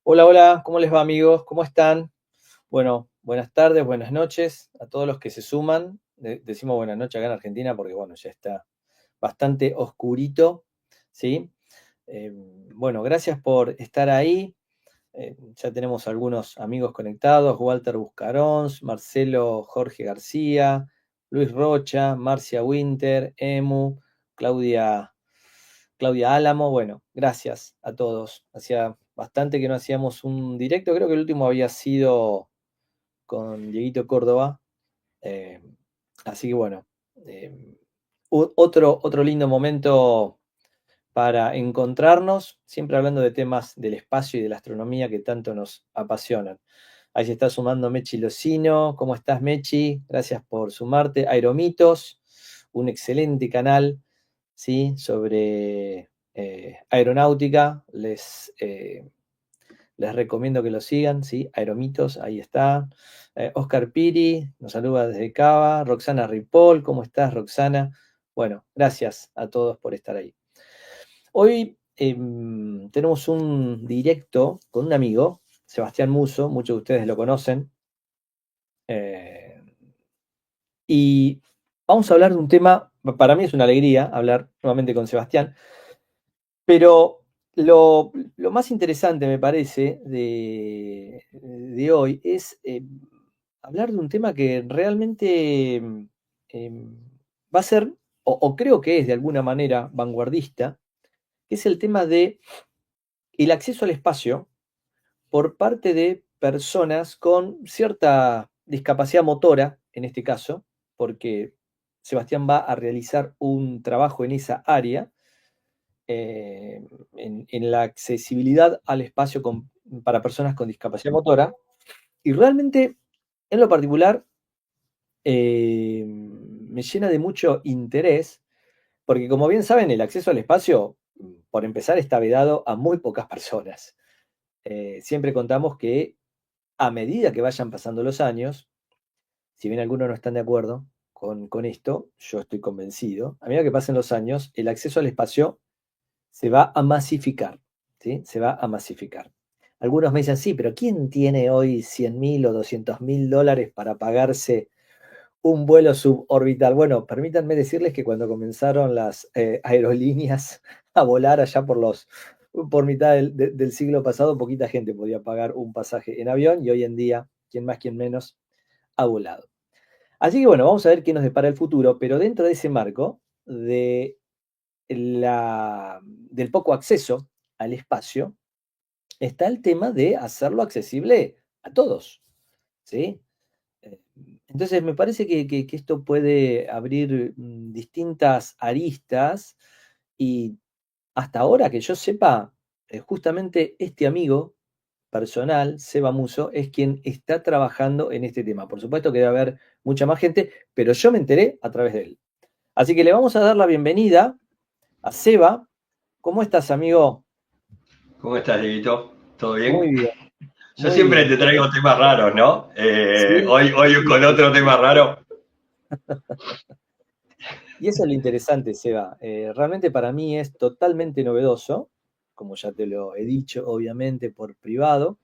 Hola, hola, ¿cómo les va, amigos? ¿Cómo están? Bueno, buenas tardes, buenas noches a todos los que se suman. Decimos buenas noches acá en Argentina porque, bueno, ya está bastante oscurito, ¿sí? Bueno, gracias por estar ahí. Ya tenemos algunos amigos conectados: Walter Buscarons, Marcelo Jorge García, Luis Rocha, Marcia Winter, Emu, Claudia Álamo. Bueno, gracias a todos. Hacía bastante que no hacíamos un directo, creo que el último había sido con Dieguito Córdoba. Eh, Así que bueno, eh, otro lindo momento para encontrarnos, siempre hablando de temas del espacio y de la astronomía que tanto nos apasionan. Ahí se está sumando Mechi Locino. ¿Cómo estás, Mechi? Gracias por sumarte. Aeromitos, un excelente canal, ¿sí? Sobre aeronáutica. Les recomiendo que lo sigan, ¿sí? Aeromitos, ahí está. Oscar Piri nos saluda desde Cava. Roxana Ripoll, ¿cómo estás, Roxana? Bueno, gracias a todos por estar ahí. Hoy tenemos un directo con un amigo, Sebastián Muso, muchos de ustedes lo conocen. Y vamos a hablar de un tema, para mí es una alegría hablar nuevamente con Sebastián, pero lo más interesante, me parece, de hoy es hablar de un tema que realmente va a ser, o creo que es de alguna manera vanguardista, que es el tema de el acceso al espacio por parte de personas con cierta discapacidad motora, en este caso, porque Sebastián va a realizar un trabajo en esa área, en la accesibilidad al espacio para personas con discapacidad motora. Y realmente, en lo particular, me llena de mucho interés, porque como bien saben, el acceso al espacio, por empezar, está vedado a muy pocas personas. Siempre contamos que a medida que vayan pasando los años, si bien algunos no están de acuerdo con esto, yo estoy convencido, a medida que pasen los años, el acceso al espacio se va a masificar. ¿sí? Se va a masificar. Algunos me dicen, sí, pero ¿quién tiene hoy 100.000 o 200.000 dólares para pagarse un vuelo suborbital? Bueno, permítanme decirles que cuando comenzaron las aerolíneas a volar allá por mitad del siglo pasado, poquita gente podía pagar un pasaje en avión y hoy en día, quien más, quien menos, ha volado. Así que bueno, vamos a ver qué nos depara el futuro, pero dentro de ese marco del poco acceso al espacio, está el tema de hacerlo accesible a todos, ¿sí? Eh, Entonces, me parece que esto puede abrir distintas aristas y hasta ahora que yo sepa, justamente este amigo personal, Seba Muso, es quien está trabajando en este tema. Por supuesto que debe haber mucha más gente, pero yo me enteré a través de él. Así que le vamos a dar la bienvenida a Seba. ¿Cómo estás, amigo? ¿Cómo estás, Dieguito? ¿Todo Muy bien? bien, Yo muy siempre bien. te traigo temas raros, ¿no? Sí, Hoy sí, con sí. otro tema raro. Y eso es lo interesante, Seba. Realmente para mí es totalmente novedoso, como ya te lo he dicho, obviamente, por privado,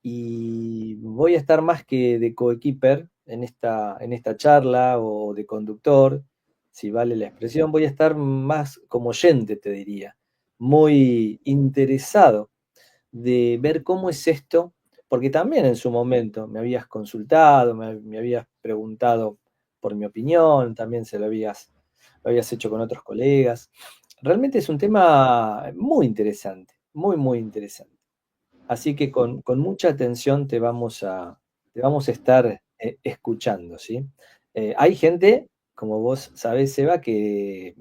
y voy a estar más que de coequiper en esta charla o de conductor, si vale la expresión, voy a estar más como oyente, te diría, muy interesado de ver cómo es esto, porque también en su momento me habías consultado, me habías preguntado por mi opinión, también lo habías hecho con otros colegas. Realmente es un tema muy interesante, muy, muy interesante. Así que con mucha atención te vamos a estar escuchando, ¿sí? Hay gente, como vos sabés, Seba, que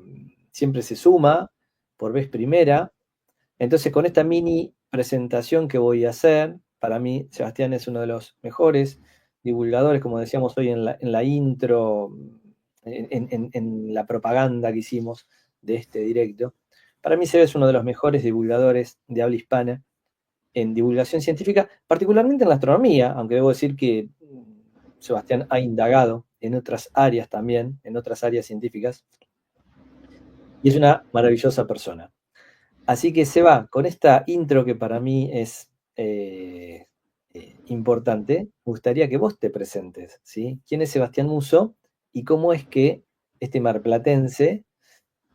siempre se suma por vez primera. Entonces, con esta mini presentación que voy a hacer, para mí, Sebastián es uno de los mejores divulgadores, como decíamos hoy en la intro, en la propaganda que hicimos de este directo. Para mí, Seba es uno de los mejores divulgadores de habla hispana en divulgación científica, particularmente en la astronomía, aunque debo decir que Sebastián ha indagado en otras áreas también, en otras áreas científicas, y es una maravillosa persona. Así que Seba, con esta intro que para mí es importante, me gustaría que vos te presentes, ¿sí? ¿Quién es Sebastián Muso y cómo es que este marplatense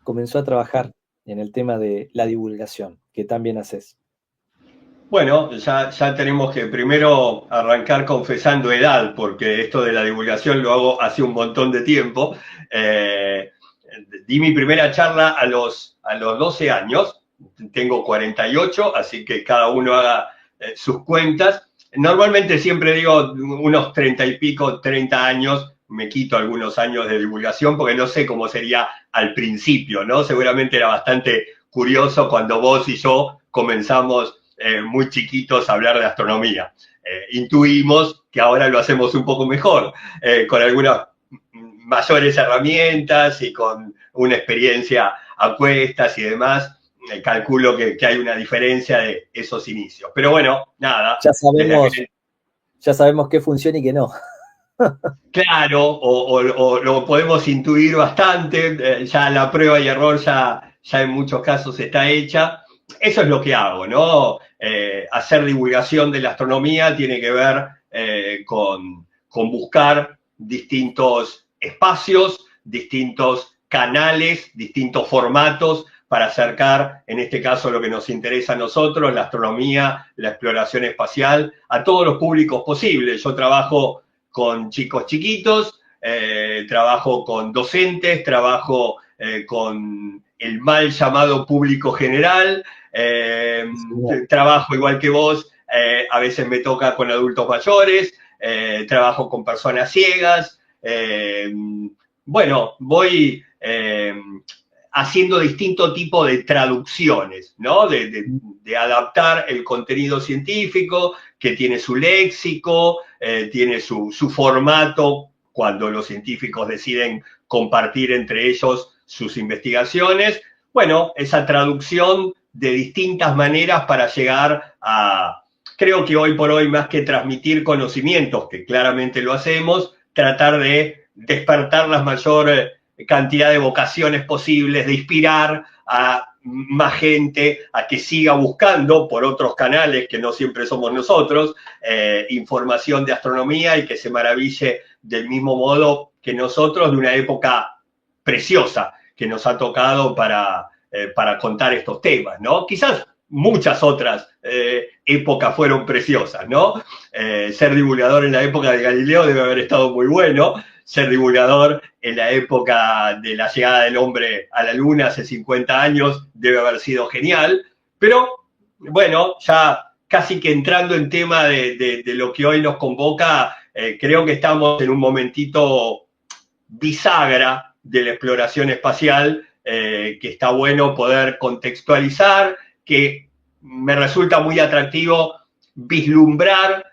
comenzó a trabajar en el tema de la divulgación, que también haces? Bueno, ya tenemos que primero arrancar confesando edad, porque esto de la divulgación lo hago hace un montón de tiempo. Eh, Di mi primera charla a los 12 años, tengo 48, así que cada uno haga sus cuentas. Normalmente siempre digo unos 30 y pico, 30 años, me quito algunos años de divulgación porque no sé cómo sería al principio, ¿no? Seguramente era bastante curioso cuando vos y yo comenzamos muy chiquitos a hablar de astronomía. Intuimos que ahora lo hacemos un poco mejor, con algunas mayores herramientas y con una experiencia a cuestas y demás. Calculo que hay una diferencia de esos inicios. Pero bueno, nada, Ya desde sabemos, aquel. ya sabemos qué funciona y qué no. Claro, o lo podemos intuir bastante, ya la prueba y error ya en muchos casos está hecha. Eso es lo que hago, ¿no? Hacer divulgación de la astronomía tiene que ver con buscar distintos espacios, distintos canales, distintos formatos para acercar, en este caso, lo que nos interesa a nosotros, la astronomía, la exploración espacial, a todos los públicos posibles. Yo trabajo con chicos chiquitos, trabajo con docentes, trabajo con el mal llamado público general, trabajo igual que vos, a veces me toca con adultos mayores, trabajo con personas ciegas, bueno, voy haciendo distinto tipo de traducciones, ¿no? De adaptar el contenido científico, que tiene su léxico, tiene su formato cuando los científicos deciden compartir entre ellos sus investigaciones. Bueno, esa traducción de distintas maneras para llegar a, creo que hoy por hoy, más que transmitir conocimientos, que claramente lo hacemos, tratar de despertar la mayor cantidad de vocaciones posibles, de inspirar a más gente a que siga buscando por otros canales que no siempre somos nosotros, información de astronomía y que se maraville del mismo modo que nosotros de una época preciosa que nos ha tocado para contar estos temas, ¿no? Quizás muchas otras épocas fueron preciosas, ¿no? Ser divulgador en la época de Galileo debe haber estado muy bueno, ser divulgador en la época de la llegada del hombre a la luna hace 50 años debe haber sido genial, pero bueno, ya casi que entrando en tema de lo que hoy nos convoca, creo que estamos en un momentito bisagra de la exploración espacial, que está bueno poder contextualizar, que me resulta muy atractivo vislumbrar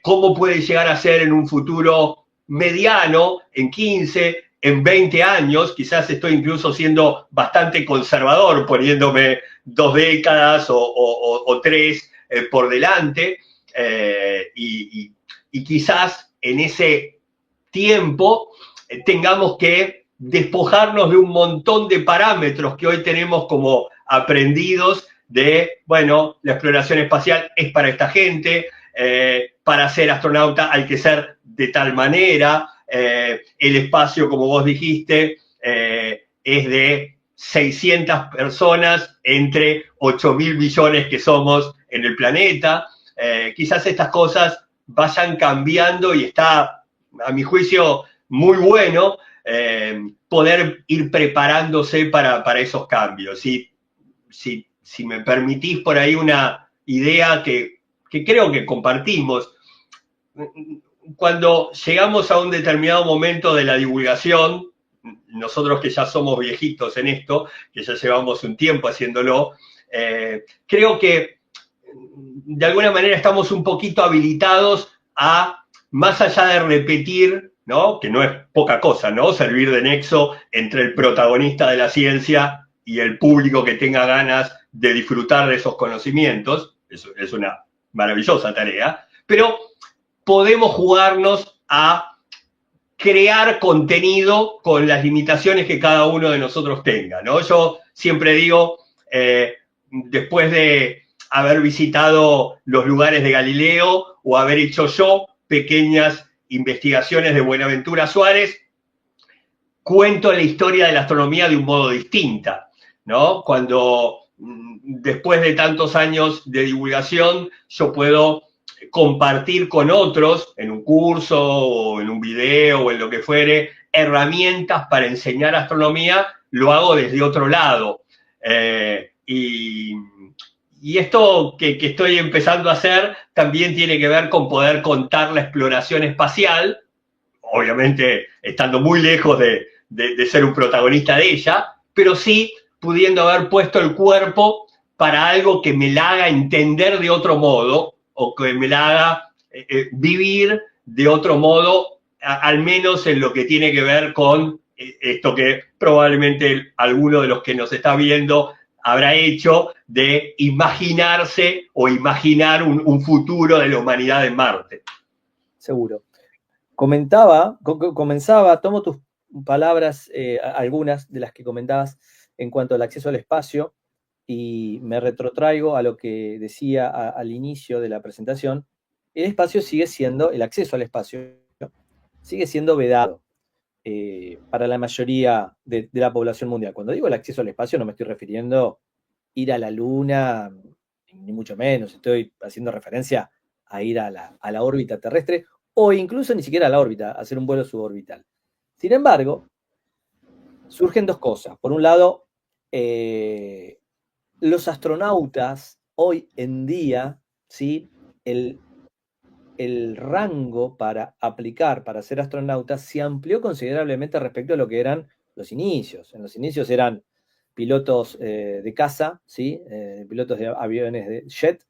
cómo puede llegar a ser en un futuro mediano, en 15, en 20 años, quizás estoy incluso siendo bastante conservador, poniéndome 2 décadas o 3 por delante, y quizás en ese tiempo tengamos que despojarnos de un montón de parámetros que hoy tenemos como aprendidos de, bueno, la exploración espacial es para esta gente, para ser astronauta hay que ser de tal manera, el espacio, como vos dijiste, es de 600 personas entre 8.000 millones que somos en el planeta. Quizás estas cosas vayan cambiando y está, a mi juicio, muy bueno poder ir preparándose para esos cambios. Si me permitís por ahí una idea que creo que compartimos, cuando llegamos a un determinado momento de la divulgación, nosotros que ya somos viejitos en esto, que ya llevamos un tiempo haciéndolo, creo que de alguna manera estamos un poquito habilitados a, más allá de repetir, ¿no? Que no es poca cosa, ¿no? Servir de nexo entre el protagonista de la ciencia y el público que tenga ganas de disfrutar de esos conocimientos. Eso es una maravillosa tarea, pero podemos jugarnos a crear contenido con las limitaciones que cada uno de nosotros tenga, ¿no? Yo siempre digo, después de haber visitado los lugares de Galileo o haber hecho yo pequeñas investigaciones de Buenaventura Suárez, cuento la historia de la astronomía de un modo distinta, ¿no? Cuando después de tantos años de divulgación yo puedo compartir con otros en un curso o en un video o en lo que fuere herramientas para enseñar astronomía, lo hago desde otro lado. Y esto que estoy empezando a hacer también tiene que ver con poder contar la exploración espacial, obviamente estando muy lejos de ser un protagonista de ella, pero sí pudiendo haber puesto el cuerpo para algo que me la haga entender de otro modo o que me la haga vivir de otro modo, al menos en lo que tiene que ver con esto que probablemente alguno de los que nos está viendo habrá hecho de imaginarse o imaginar un futuro de la humanidad en Marte. Seguro. Comenzaba, tomo tus palabras, algunas de las que comentabas en cuanto al acceso al espacio, y me retrotraigo a lo que decía al inicio de la presentación. El espacio sigue siendo, el acceso al espacio sigue siendo vedado para la mayoría de la población mundial. Cuando digo el acceso al espacio no me estoy refiriendo a ir a la luna, ni mucho menos, estoy haciendo referencia a ir a la órbita terrestre, o incluso ni siquiera a la órbita, a hacer un vuelo suborbital. Sin embargo, surgen dos cosas. Por un lado, los astronautas hoy en día, ¿sí? el rango para aplicar, para ser astronauta, se amplió considerablemente respecto a lo que eran los inicios. En los inicios eran pilotos de caza, ¿sí? Pilotos de aviones de jet,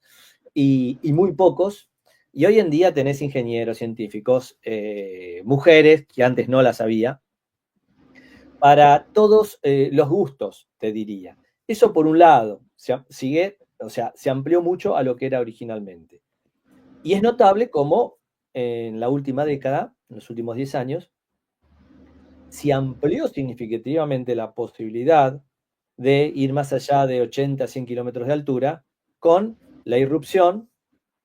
y muy pocos. Y hoy en día tenés ingenieros, científicos, mujeres, que antes no las había, para todos los gustos, te diría. Eso por un lado, se amplió mucho a lo que era originalmente. Y es notable cómo en la última década, en los últimos 10 años, se amplió significativamente la posibilidad de ir más allá de 80, 100 kilómetros de altura, con la irrupción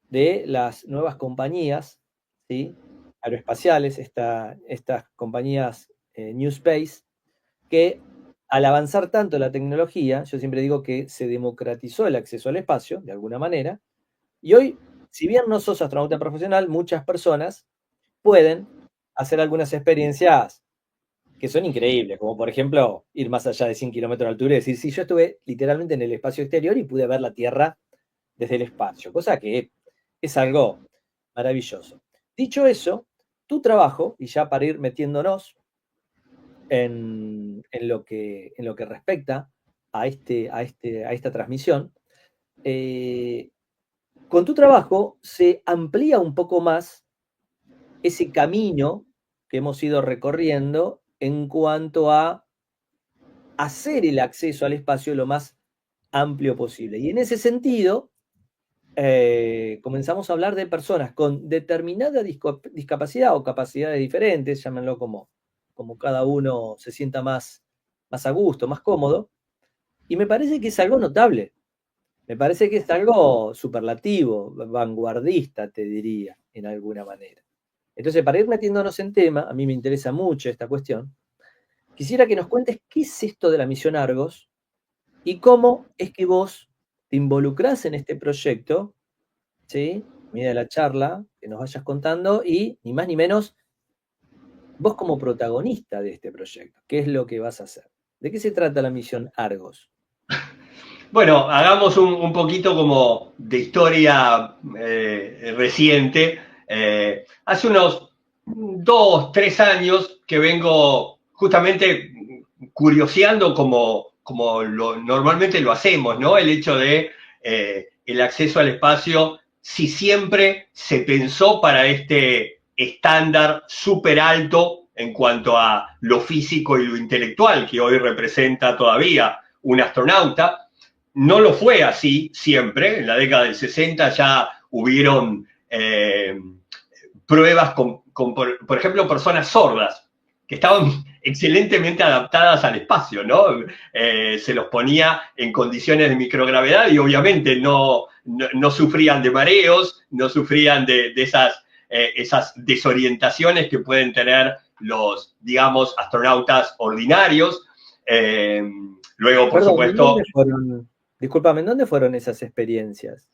de las nuevas compañías, ¿sí?, aeroespaciales, estas compañías New Space, que al avanzar tanto la tecnología, yo siempre digo que se democratizó el acceso al espacio, de alguna manera, y hoy, si bien no sos astronauta profesional, muchas personas pueden hacer algunas experiencias que son increíbles, como por ejemplo ir más allá de 100 kilómetros de altura y decir, sí, yo estuve literalmente en el espacio exterior y pude ver la Tierra desde el espacio, cosa que es algo maravilloso. Dicho eso, tu trabajo, y ya para ir metiéndonos en lo que respecta a esta transmisión, con tu trabajo se amplía un poco más ese camino que hemos ido recorriendo en cuanto a hacer el acceso al espacio lo más amplio posible. Y en ese sentido, comenzamos a hablar de personas con determinada discapacidad o capacidades diferentes, llámenlo como cada uno se sienta más a gusto, más cómodo, y me parece que es algo notable, me parece que es algo superlativo, vanguardista, te diría, en alguna manera. Entonces, para ir metiéndonos en tema, a mí me interesa mucho esta cuestión, quisiera que nos cuentes qué es esto de la misión Argos y cómo es que vos te involucrás en este proyecto, ¿sí? Mira la charla, que nos vayas contando y, ni más ni menos, vos como protagonista de este proyecto, ¿qué es lo que vas a hacer? ¿De qué se trata la misión Argos? Bueno, hagamos un poquito como de historia reciente. Hace unos 2, 3 años que vengo justamente curioseando como normalmente lo hacemos, ¿no? El hecho de el acceso al espacio, si siempre se pensó para este estándar súper alto en cuanto a lo físico y lo intelectual que hoy representa todavía un astronauta. No lo fue así siempre. En la década del 60 ya hubieron pruebas con por ejemplo, personas sordas que estaban excelentemente adaptadas al espacio, ¿no? Se los ponía en condiciones de microgravedad y obviamente no sufrían de mareos, no sufrían de esas desorientaciones que pueden tener los, digamos, astronautas ordinarios. Luego, por supuesto... Discúlpame, ¿en dónde fueron esas experiencias?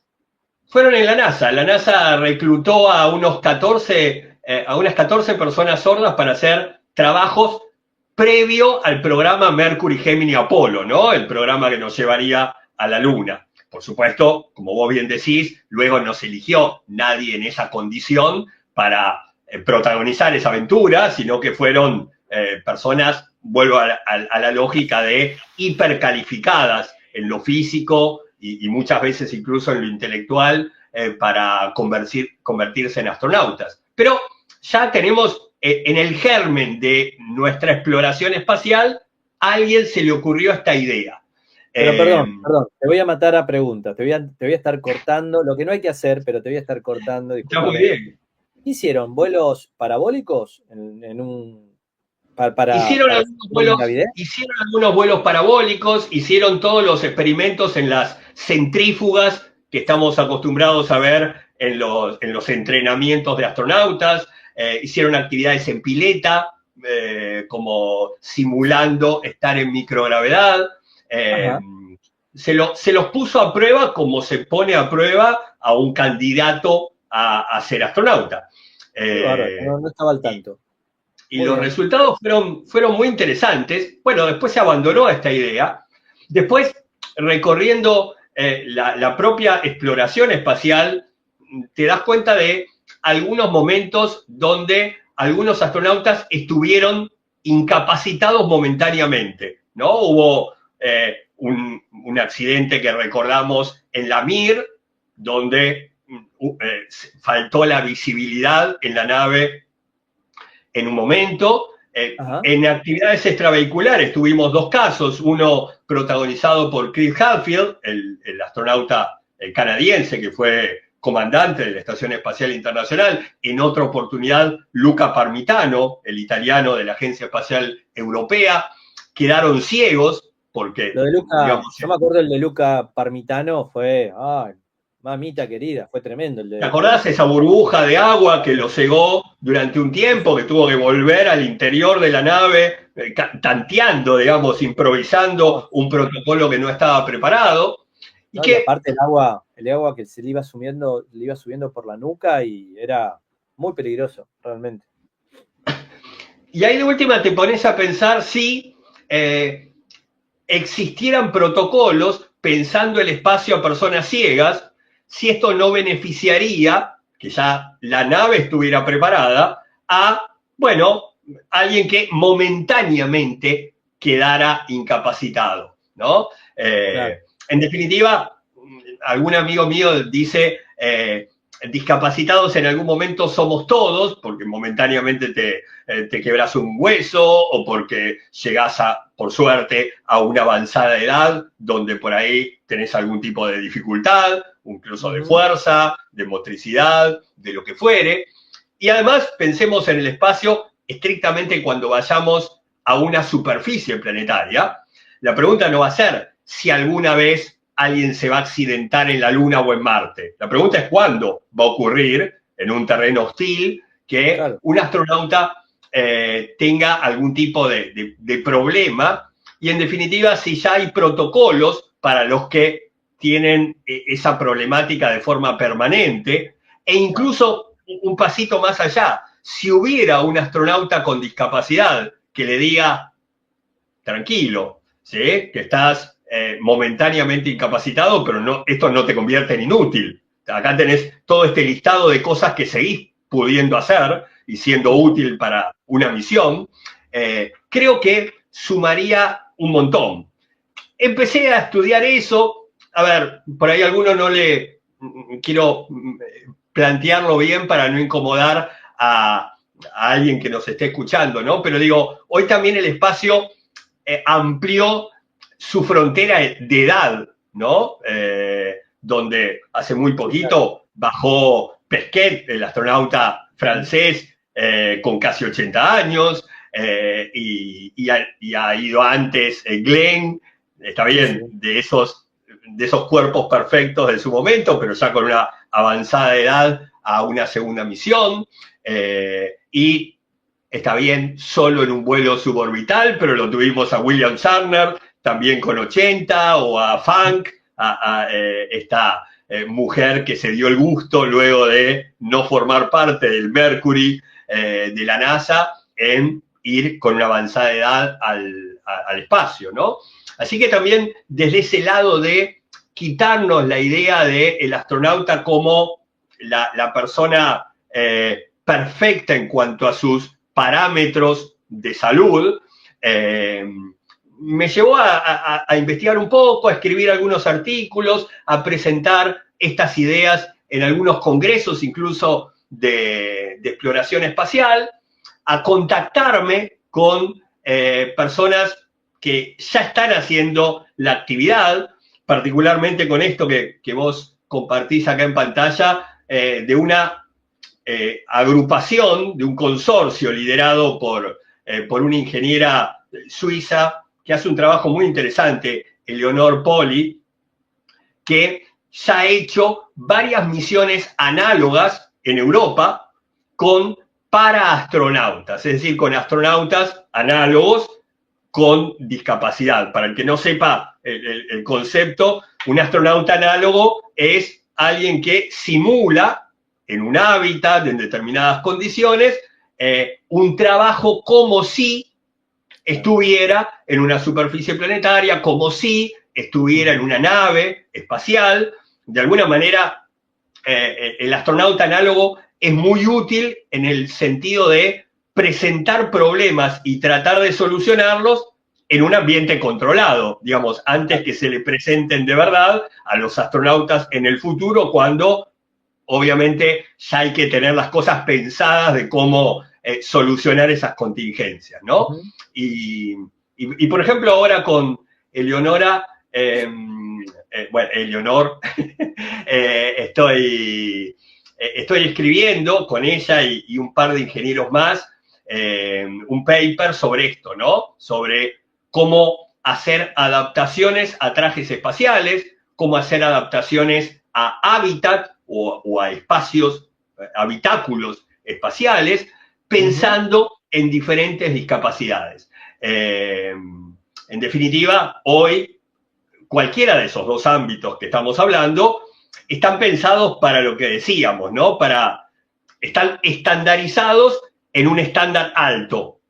Fueron en la NASA. La NASA reclutó a unas 14 personas sordas para hacer trabajos previo al programa Mercury, Gemini, Apolo, ¿no? El programa que nos llevaría a la Luna. Por supuesto, como vos bien decís, luego no se eligió nadie en esa condición para protagonizar esa aventura, sino que fueron personas, vuelvo a la lógica de hipercalificadas en lo físico y muchas veces incluso en lo intelectual para convertirse en astronautas. Pero ya tenemos en el germen de nuestra exploración espacial, a alguien se le ocurrió esta idea. Pero perdón, te voy a matar a preguntas, te voy a estar cortando, lo que no hay que hacer, pero te voy a estar cortando. Está muy bien. ¿Hicieron vuelos parabólicos Hicieron algunos vuelos parabólicos, hicieron todos los experimentos en las centrífugas que estamos acostumbrados a ver en los entrenamientos de astronautas, hicieron actividades en pileta, como simulando estar en microgravedad. Se los puso a prueba como se pone a prueba a un candidato a ser astronauta. No estaba al tanto. Y los resultados fueron muy interesantes. Bueno, después se abandonó esta idea. Después, recorriendo la propia exploración espacial, te das cuenta de algunos momentos donde algunos astronautas estuvieron incapacitados momentáneamente, ¿no? Hubo un accidente que recordamos en la Mir, donde faltó la visibilidad en la nave en un momento. En actividades extravehiculares tuvimos 2 casos, uno protagonizado por Chris Hadfield, el astronauta canadiense que fue comandante de la Estación Espacial Internacional, en otra oportunidad Luca Parmitano, el italiano de la Agencia Espacial Europea. Quedaron ciegos porque, Lo de Luca, digamos, yo me acuerdo el de Luca Parmitano fue, ay, mamita querida, fue tremendo el ¿te de acordás esa burbuja de agua que lo cegó durante un tiempo, que tuvo que volver al interior de la nave, tanteando, digamos, improvisando un protocolo que no estaba preparado? Y ¿no? Y que, aparte el agua que se le iba subiendo por la nuca y era muy peligroso, realmente. y ahí de última te pones a pensar si existieran protocolos pensando el espacio a personas ciegas, si esto no beneficiaría, que ya la nave estuviera preparada, a, bueno, alguien que momentáneamente quedara incapacitado, ¿no? Claro. En definitiva, algún amigo mío dice, discapacitados en algún momento somos todos, porque momentáneamente te quebras un hueso o porque llegás por suerte, a una avanzada edad donde por ahí tenés algún tipo de dificultad, incluso de fuerza, de motricidad, de lo que fuere. Y además pensemos en el espacio estrictamente cuando vayamos a una superficie planetaria. La pregunta no va a ser si alguna vez alguien se va a accidentar en la Luna o en Marte. La pregunta es cuándo va a ocurrir en un terreno hostil que Claro. un astronauta tenga algún tipo de problema y en definitiva si ya hay protocolos para los que tienen esa problemática de forma permanente e incluso un pasito más allá, si hubiera un astronauta con discapacidad que le diga, tranquilo, ¿sí? Que estás momentáneamente incapacitado, pero no, esto no te convierte en inútil. Acá tenés todo este listado de cosas que seguís pudiendo hacer y siendo útil para una misión. Creo que sumaría un montón. Empecé a estudiar eso. A ver, por ahí a alguno no le quiero plantearlo bien para no incomodar a alguien que nos esté escuchando, ¿no? Pero digo, hoy también el espacio amplió su frontera de edad, ¿no? Donde hace muy poquito bajó Pesquet, el astronauta francés, con casi 80 años, y ha ido antes Glenn, está bien, Sí. de esos cuerpos perfectos de su momento, pero ya con una avanzada edad a una segunda misión, y está bien solo en un vuelo suborbital, pero lo tuvimos a William Shatner también con 80, o a Funk, a esta mujer que se dio el gusto luego de no formar parte del Mercury de la NASA en ir con una avanzada edad al espacio, ¿no? Así que también desde ese lado de quitarnos la idea del astronauta como la persona perfecta en cuanto a sus parámetros de salud, me llevó a investigar un poco, a escribir algunos artículos, a presentar estas ideas en algunos congresos incluso de exploración espacial, a contactarme con personas que ya están haciendo la actividad, particularmente con esto que vos compartís acá en pantalla, de una agrupación, de un consorcio liderado por una ingeniera suiza que hace un trabajo muy interesante, Eleonore Poli, que ya ha hecho varias misiones análogas en Europa con paraastronautas, es decir, con astronautas análogos con discapacidad. Para el que no sepa el concepto, un astronauta análogo es alguien que simula en un hábitat, en determinadas condiciones, un trabajo como si estuviera en una superficie planetaria, como si estuviera en una nave espacial. De alguna manera, el astronauta análogo es muy útil en el sentido de presentar problemas y tratar de solucionarlos en un ambiente controlado, digamos, antes que se le presenten de verdad a los astronautas en el futuro, cuando obviamente ya hay que tener las cosas pensadas de cómo solucionar esas contingencias, ¿no? Y por ejemplo, ahora con Eleonora, bueno, Eleonor, estoy escribiendo con ella y un par de ingenieros más un paper sobre esto, ¿no? Sobre cómo hacer adaptaciones a trajes espaciales, cómo hacer adaptaciones a hábitat o a espacios, habitáculos espaciales, pensando en diferentes discapacidades. En definitiva, hoy cualquiera de esos dos ámbitos que estamos hablando están pensados para lo que decíamos, ¿no? Están estandarizados en un estándar alto.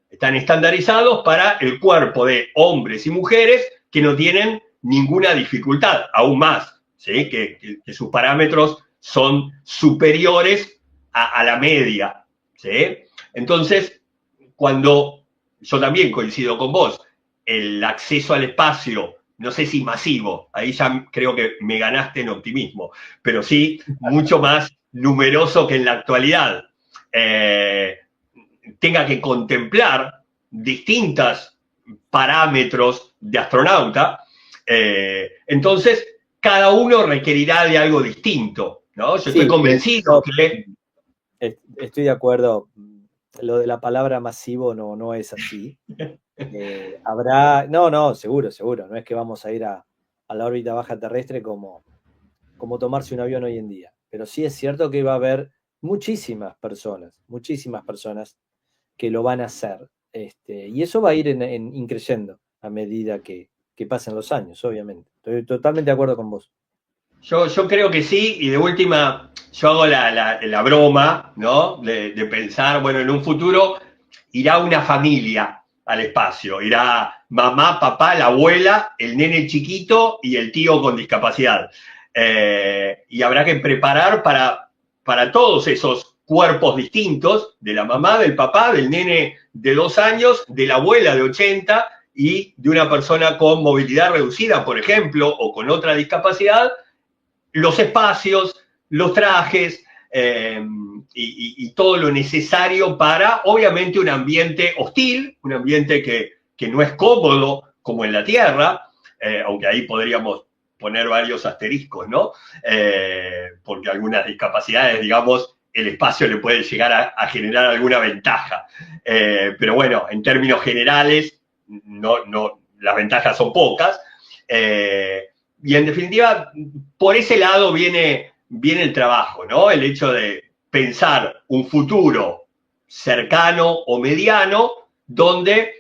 Están estandarizados para el cuerpo de hombres y mujeres que no tienen ninguna dificultad, aún más, ¿sí? Que sus parámetros son superiores a la media, ¿sí? Entonces, cuando yo también coincido con vos, el acceso al espacio, no sé si masivo, ahí ya creo que me ganaste en optimismo, pero sí mucho más numeroso que en la actualidad, tenga que contemplar distintos parámetros de astronauta, entonces cada uno requerirá de algo distinto, ¿no? Yo estoy convencido que... Estoy de acuerdo. Lo de la palabra masivo no es así. Seguro, no es que vamos a ir a la órbita baja terrestre como tomarse un avión hoy en día. Pero sí es cierto que va a haber muchísimas personas que lo van a hacer. Y eso va a ir increyendo a medida que pasen los años, obviamente. Estoy totalmente de acuerdo con vos. Yo creo que sí, y de última, yo hago la broma, ¿no? De pensar, bueno, en un futuro irá una familia al espacio, irá mamá, papá, la abuela, el nene chiquito y el tío con discapacidad. Y habrá que preparar para todos esos cuerpos distintos, de la mamá, del papá, del nene de 2 años, de la abuela de 80 y de una persona con movilidad reducida, por ejemplo, o con otra discapacidad, los espacios, los trajes y todo lo necesario para, obviamente, un ambiente hostil, un ambiente que no es cómodo como en la Tierra, aunque ahí podríamos poner varios asteriscos, ¿no? Porque algunas discapacidades, digamos, el espacio le puede llegar a generar alguna ventaja. Pero bueno, en términos generales, las ventajas son pocas. Y en definitiva, por ese lado viene el trabajo, ¿no? El hecho de pensar un futuro cercano o mediano donde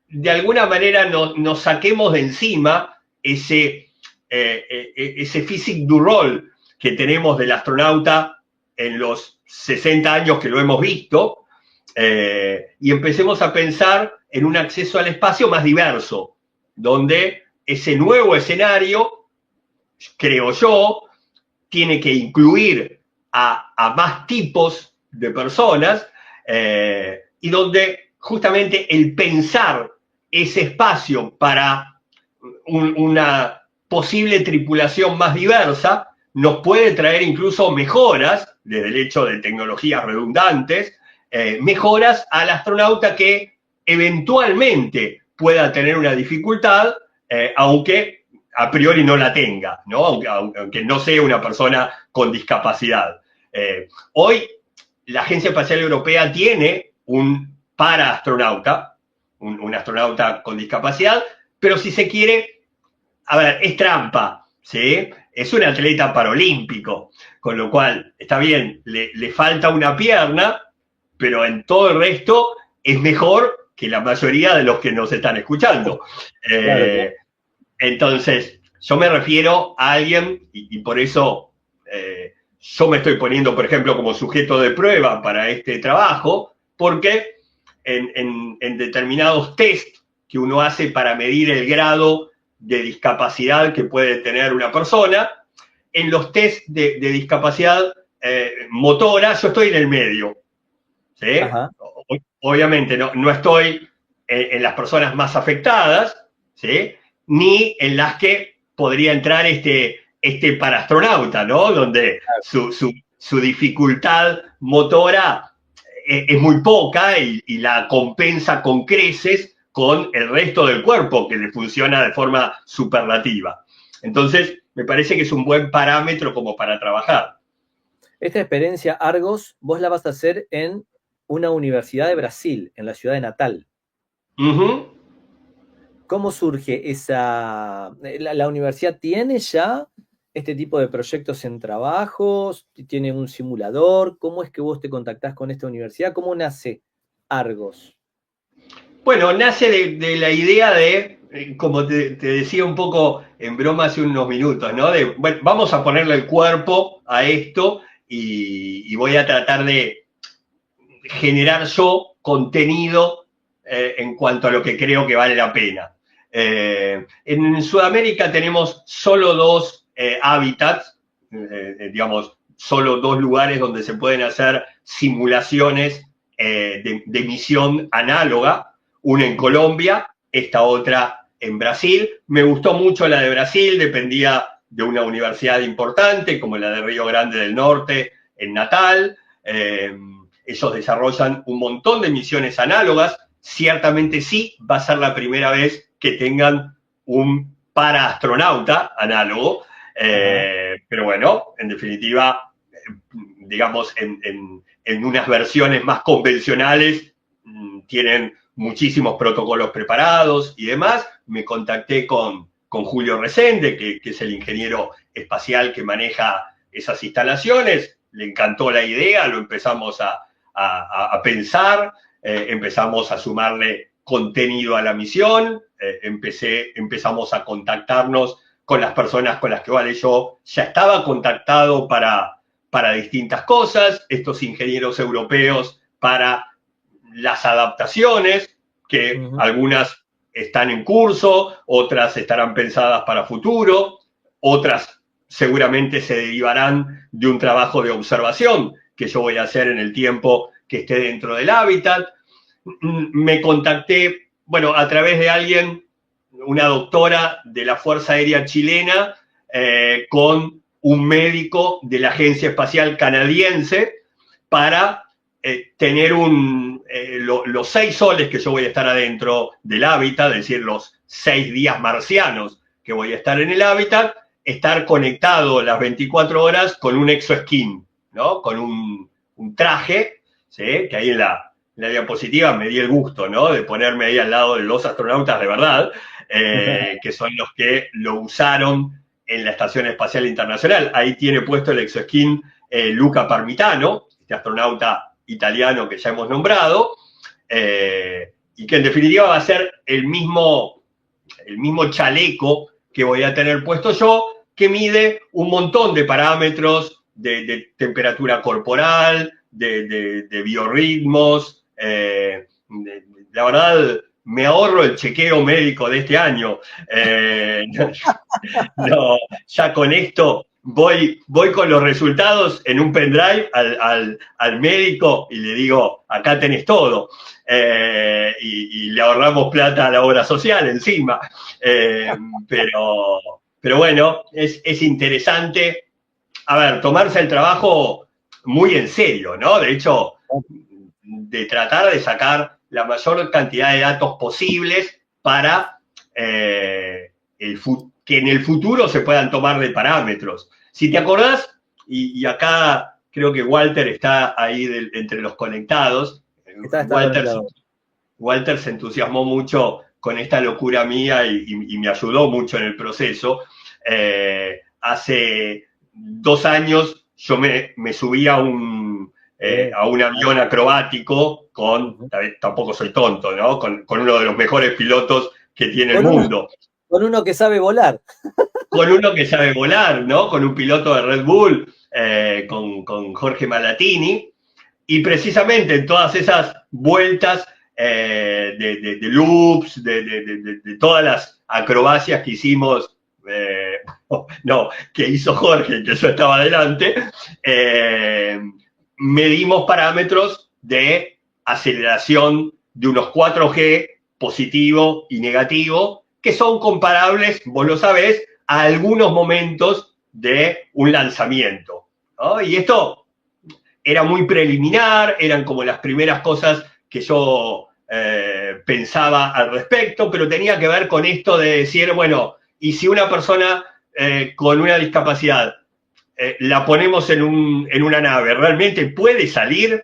de alguna manera nos saquemos de encima ese physique du rôle que tenemos del astronauta en los 60 años que lo hemos visto, y empecemos a pensar en un acceso al espacio más diverso, donde ese nuevo escenario, creo yo, tiene que incluir a más tipos de personas, y donde justamente el pensar ese espacio para una posible tripulación más diversa nos puede traer incluso mejoras, desde el hecho de tecnologías redundantes, mejoras al astronauta que eventualmente pueda tener una dificultad, aunque a priori no la tenga, ¿no? Aunque no sea una persona con discapacidad. Hoy la Agencia Espacial Europea tiene un paraastronauta, un astronauta con discapacidad, pero si se quiere, a ver, es trampa, ¿sí? Es un atleta paralímpico, con lo cual, está bien, le falta una pierna, pero en todo el resto es mejor que la mayoría de los que nos están escuchando. Claro. Entonces, yo me refiero a alguien, y por eso yo me estoy poniendo, por ejemplo, como sujeto de prueba para este trabajo, porque en determinados test que uno hace para medir el grado de discapacidad que puede tener una persona, en los test de discapacidad motora, yo estoy en el medio, ¿sí? Obviamente no estoy en las personas más afectadas, ¿sí? Ni en las que podría entrar este paraastronauta, ¿no? Donde su dificultad motora es muy poca y la compensa con creces con el resto del cuerpo que le funciona de forma superlativa. Entonces, me parece que es un buen parámetro como para trabajar. Esta experiencia Argos, vos la vas a hacer en una universidad de Brasil, en la ciudad de Natal. ¿Cómo surge esa... ¿La universidad tiene ya este tipo de proyectos en trabajos? ¿Tiene un simulador? ¿Cómo es que vos te contactás con esta universidad? ¿Cómo nace Argos? Bueno, nace de la idea de, como te decía un poco en broma hace unos minutos, ¿no? De, bueno, vamos a ponerle el cuerpo a esto y voy a tratar de generar yo contenido en cuanto a lo que creo que vale la pena. En Sudamérica tenemos solo dos hábitats, digamos, solo dos lugares donde se pueden hacer simulaciones de misión análoga, una en Colombia, esta otra en Brasil. Me gustó mucho la de Brasil, dependía de una universidad importante, como la de Río Grande del Norte, en Natal. Ellos desarrollan un montón de misiones análogas. Ciertamente sí, va a ser la primera vez que tengan un paraastronauta análogo. Pero bueno, en definitiva, digamos, en unas versiones más convencionales tienen muchísimos protocolos preparados y demás. Me contacté con Julio Resende, que es el ingeniero espacial que maneja esas instalaciones. Le encantó la idea, lo empezamos a pensar, empezamos a sumarle contenido a la misión, empezamos a contactarnos con las personas con las que yo ya estaba contactado para distintas cosas, estos ingenieros europeos para las adaptaciones, que algunas están en curso, otras estarán pensadas para futuro, otras seguramente se derivarán de un trabajo de observación que yo voy a hacer en el tiempo que esté dentro del hábitat. Me contacté, bueno, a través de alguien, una doctora de la Fuerza Aérea Chilena, con un médico de la Agencia Espacial Canadiense para tener los 6 soles que yo voy a estar adentro del hábitat, es decir, los 6 días marcianos que voy a estar en el hábitat, estar conectado las 24 horas con un exoskin, ¿no? Con un traje, ¿sí? Que ahí en la diapositiva me di el gusto, ¿no? De ponerme ahí al lado de los astronautas de verdad, que son los que lo usaron en la Estación Espacial Internacional. Ahí tiene puesto el exoskin Luca Parmitano, este astronauta italiano que ya hemos nombrado, y que en definitiva va a ser el mismo chaleco que voy a tener puesto yo, que mide un montón de parámetros de temperatura corporal, de biorritmos. La verdad, me ahorro el chequeo médico de este año. No, ya con esto voy con los resultados en un pendrive al médico y le digo, acá tenés todo. Y le ahorramos plata a la obra social encima. Pero bueno, es interesante, a ver, tomarse el trabajo muy en serio, ¿no? De hecho, de tratar de sacar la mayor cantidad de datos posibles para que en el futuro se puedan tomar de parámetros. Si te acordás, y acá creo que Walter está ahí entre los conectados, Walter se entusiasmó mucho con esta locura mía y me ayudó mucho en el proceso. Hace 2 años yo me subí a un avión acrobático tampoco soy tonto, ¿no? Con uno de los mejores pilotos que tiene el mundo. Con uno que sabe volar. Con uno que sabe volar, ¿no? Con un piloto de Red Bull, con Jorge Malatini. Y precisamente en todas esas vueltas de loops, de todas las acrobacias que hicimos, que hizo Jorge, que yo estaba adelante, medimos parámetros de aceleración de unos 4G positivo y negativo, que son comparables, vos lo sabés, a algunos momentos de un lanzamiento, ¿no? Y esto era muy preliminar, eran como las primeras cosas que yo pensaba al respecto, pero tenía que ver con esto de decir, bueno, y si una persona con una discapacidad la ponemos en una nave, ¿realmente puede salir?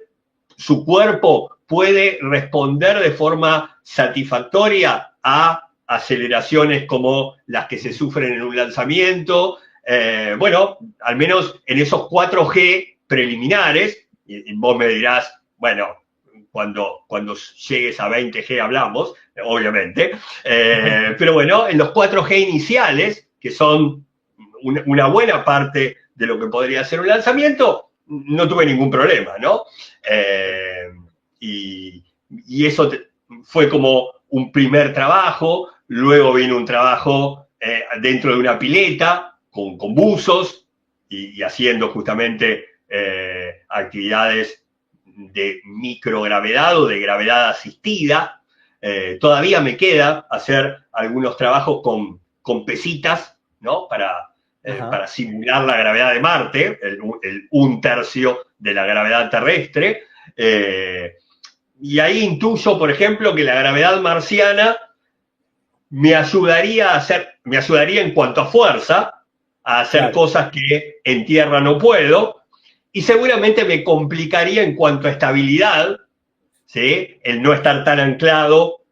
¿Su cuerpo puede responder de forma satisfactoria a aceleraciones como las que se sufren en un lanzamiento. Bueno, al menos en esos 4G preliminares, y vos me dirás, bueno, cuando llegues a 20G hablamos, obviamente, pero bueno, en los 4G iniciales, que son una buena parte de lo que podría ser un lanzamiento, no tuve ningún problema, ¿no? Y eso fue como un primer trabajo, luego vino un trabajo dentro de una pileta con buzos y haciendo justamente actividades de microgravedad o de gravedad asistida. Todavía me queda hacer algunos trabajos con pesitas, ¿no? Para simular la gravedad de Marte, el 1/3 de la gravedad terrestre. Y ahí intuyo, por ejemplo, que la gravedad marciana me ayudaría en cuanto a fuerza, a hacer cosas que en Tierra no puedo, y seguramente me complicaría en cuanto a estabilidad, ¿sí? El no estar tan anclado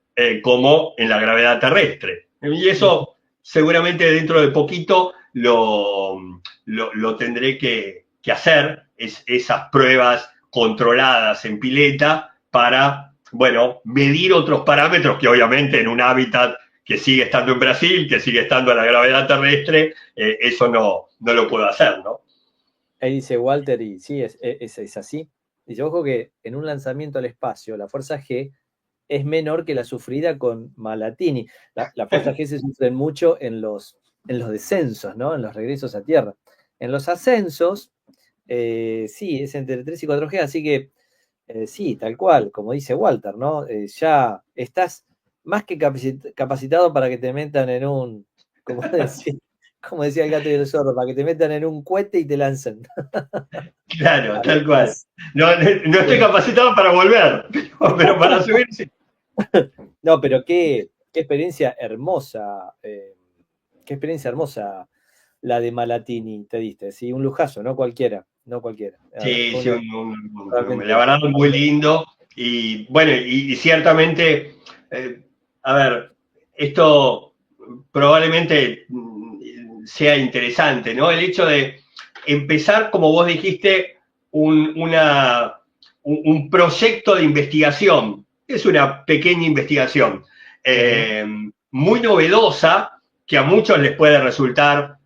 como en la gravedad terrestre. Y eso seguramente dentro de poquito lo tendré que hacer, esas pruebas controladas en pileta para, bueno, medir otros parámetros que obviamente en un hábitat que sigue estando en Brasil, que sigue estando a la gravedad terrestre, eso no lo puedo hacer, ¿no? Ahí dice Walter, y sí, es así. Dice, ojo que en un lanzamiento al espacio, la fuerza G es menor que la sufrida con Malatini. La fuerza G se sufren mucho en los descensos, ¿no? En los regresos a Tierra. En los ascensos, sí, es entre 3 y 4G, así que sí, tal cual, como dice Walter, ¿no? Ya estás más que capacitado para que te metan en un, como decía el gato y el zorro, para que te metan en un cohete y te lancen. Claro, tal cual. No estoy capacitado para volver, pero para subir sí. No, pero qué experiencia hermosa, la de Malatini te diste, sí, un lujazo, no cualquiera. Sí, sí, la verdad muy lindo. Y bueno, y ciertamente, a ver, esto probablemente sea interesante, ¿no? El hecho de empezar, como vos dijiste, un proyecto de investigación. Es una pequeña investigación muy novedosa que a muchos les puede resultar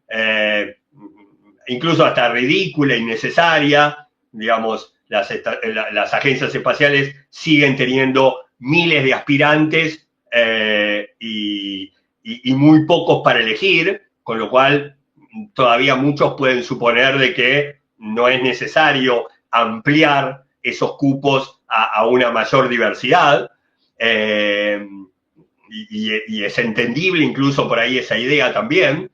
incluso hasta ridícula, innecesaria. Digamos, las agencias espaciales siguen teniendo miles de aspirantes y muy pocos para elegir, con lo cual todavía muchos pueden suponer de que no es necesario ampliar esos cupos a una mayor diversidad. Y es entendible incluso por ahí esa idea también.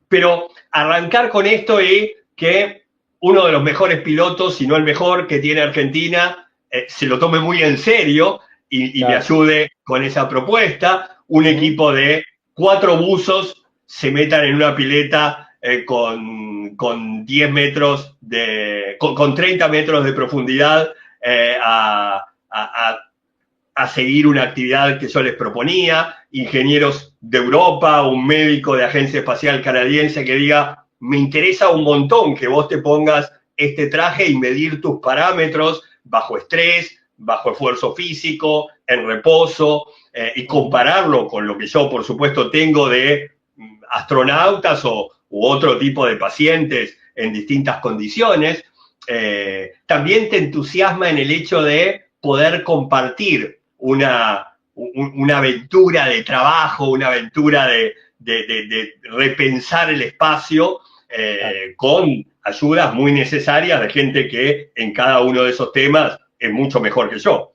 Pero arrancar con esto es que uno de los mejores pilotos, si no el mejor que tiene Argentina, se lo tome muy en serio y me ayude con esa propuesta. Un equipo de 4 buzos se metan en una pileta con 10 metros con 30 metros de profundidad a seguir una actividad que yo les proponía, ingenieros de Europa, un médico de agencia espacial canadiense que diga, me interesa un montón que vos te pongas este traje y medir tus parámetros bajo estrés, bajo esfuerzo físico, en reposo, y compararlo con lo que yo, por supuesto, tengo de astronautas u otro tipo de pacientes en distintas condiciones. También te entusiasma en el hecho de poder compartir una aventura de trabajo, una aventura de repensar el espacio con ayudas muy necesarias de gente que en cada uno de esos temas es mucho mejor que yo.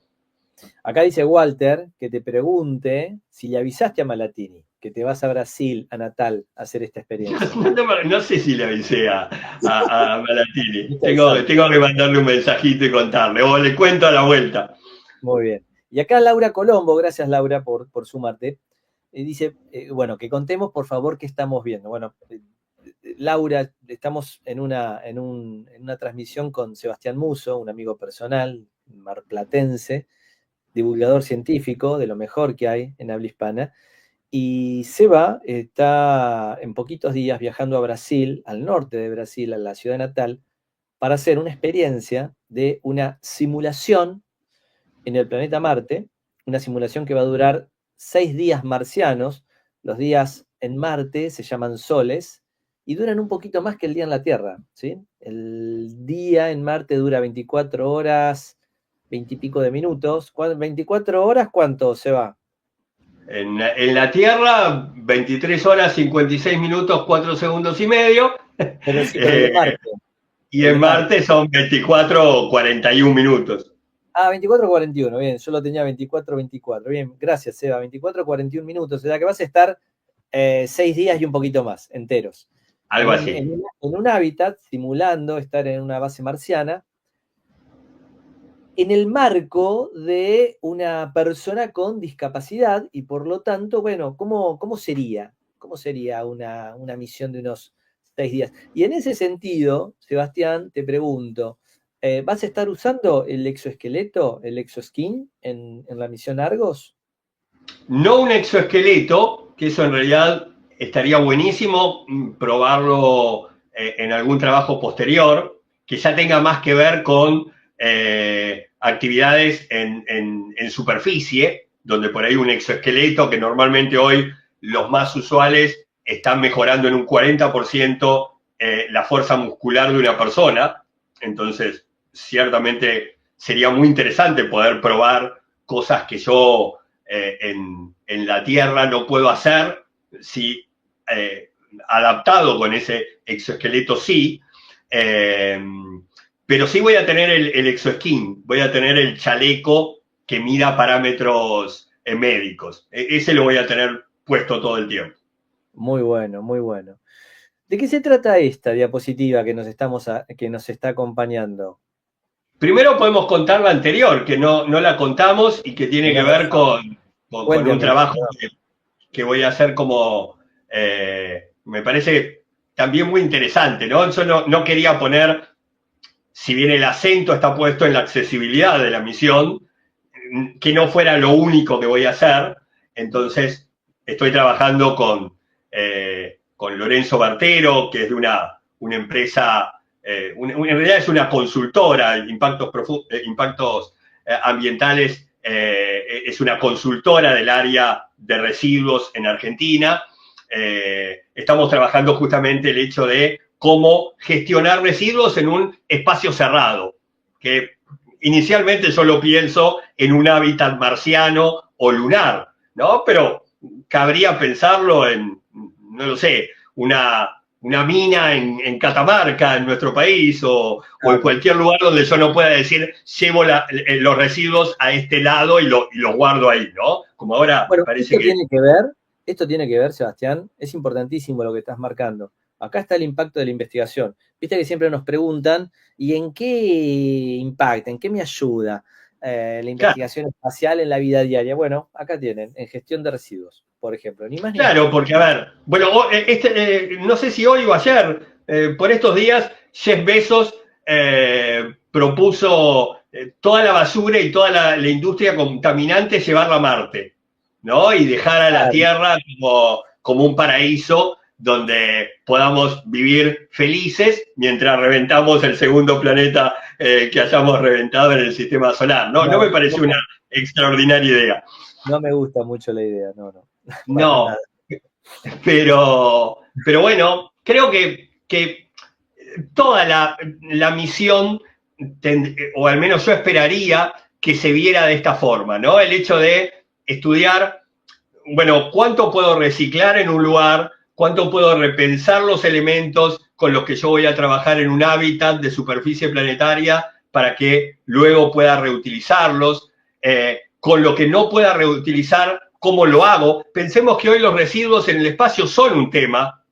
Acá dice Walter que te pregunte si le avisaste a Malatini que te vas a Brasil, a Natal, a hacer esta experiencia. No sé si le avisé a Malatini. Tengo que mandarle un mensajito y contarle, o le cuento a la vuelta. Muy bien. Y acá Laura Colombo, gracias Laura por sumarte, dice, bueno, que contemos por favor qué estamos viendo. Bueno, Laura, estamos en una transmisión con Sebastián Muso, un amigo personal, marplatense, divulgador científico de lo mejor que hay en habla hispana, Y Seba está en poquitos días viajando a Brasil, al norte de Brasil, a la ciudad natal, para hacer una experiencia de una simulación en el planeta Marte, una simulación que va a durar 6 días marcianos. Los días en Marte se llaman soles y duran un poquito más que el día en la Tierra, ¿sí? El día en Marte dura 24 horas, 20 y pico de minutos. ¿24 horas cuánto se va? En la Tierra, 23 horas, 56 minutos, 4 segundos y medio. Pero sí, pero el de Marte. Y El en de Marte. Marte son 24, 41 minutos. Ah, 24:41, bien, yo lo tenía 24:24. Bien, gracias, Seba. 24:41 minutos, o sea que vas a estar 6 días y un poquito más, enteros. Algo así. En un hábitat, simulando estar en una base marciana, en el marco de una persona con discapacidad y por lo tanto, bueno, ¿cómo sería? ¿Cómo sería una misión de unos 6 días? Y en ese sentido, Sebastián, te pregunto, ¿vas a estar usando el exoesqueleto, el exoskin, en la misión Argos? No un exoesqueleto, que eso en realidad estaría buenísimo probarlo en algún trabajo posterior, que ya tenga más que ver con actividades en superficie, donde por ahí un exoesqueleto, que normalmente hoy los más usuales están mejorando en un 40% la fuerza muscular de una persona. Entonces, ciertamente sería muy interesante poder probar cosas que yo en la Tierra no puedo hacer, si adaptado con ese exoesqueleto sí, pero sí voy a tener el exoskin, voy a tener el chaleco que mida parámetros médicos. Ese lo voy a tener puesto todo el tiempo. Muy bueno, muy bueno. ¿De qué se trata esta diapositiva que nos está acompañando? Primero podemos contar la anterior, que no la contamos y que tiene que Tenés ver razón. con un Cuénteme. trabajo que voy a hacer como, me parece también muy interesante, ¿no? Yo no quería poner, si bien el acento está puesto en la accesibilidad de la misión, que no fuera lo único que voy a hacer. Entonces, estoy trabajando con Lorenzo Bartero, que es de una empresa, en realidad es una consultora, impactos ambientales, es una consultora del área de residuos en Argentina. Estamos trabajando justamente el hecho de cómo gestionar residuos en un espacio cerrado, que inicialmente yo lo pienso en un hábitat marciano o lunar, ¿no? Pero cabría pensarlo en, no lo sé, una mina en Catamarca, en nuestro país, o en cualquier lugar donde yo no pueda decir, llevo los residuos a este lado y los guardo ahí, ¿no? Como ahora Bueno, parece que... esto tiene que ver, Sebastián, es importantísimo lo que estás marcando. Acá está el impacto de la investigación. Viste que siempre nos preguntan, ¿y en qué impacta? ¿En qué me ayuda la Claro, investigación espacial en la vida diaria? Bueno, acá tienen, en gestión de residuos, por ejemplo, ni más ni claro, menos. porque a ver, bueno, no sé si hoy o ayer, por estos días, Jeff Bezos propuso toda la basura y toda la industria contaminante llevarla a Marte, ¿no? Y dejar a la Claro. Tierra como un paraíso donde podamos vivir felices mientras reventamos el segundo planeta que hayamos reventado en el sistema solar. No me No, pareció una extraordinaria idea. no me gusta mucho la idea, no, para nada. No, pero bueno, creo que toda la misión, o al menos yo esperaría que se viera de esta forma, ¿no? El hecho de estudiar, bueno, cuánto puedo reciclar en un lugar, cuánto puedo repensar los elementos con los que yo voy a trabajar en un hábitat de superficie planetaria para que luego pueda reutilizarlos, con lo que no pueda reutilizar, cómo lo hago. Pensemos que hoy los residuos en el espacio son un tema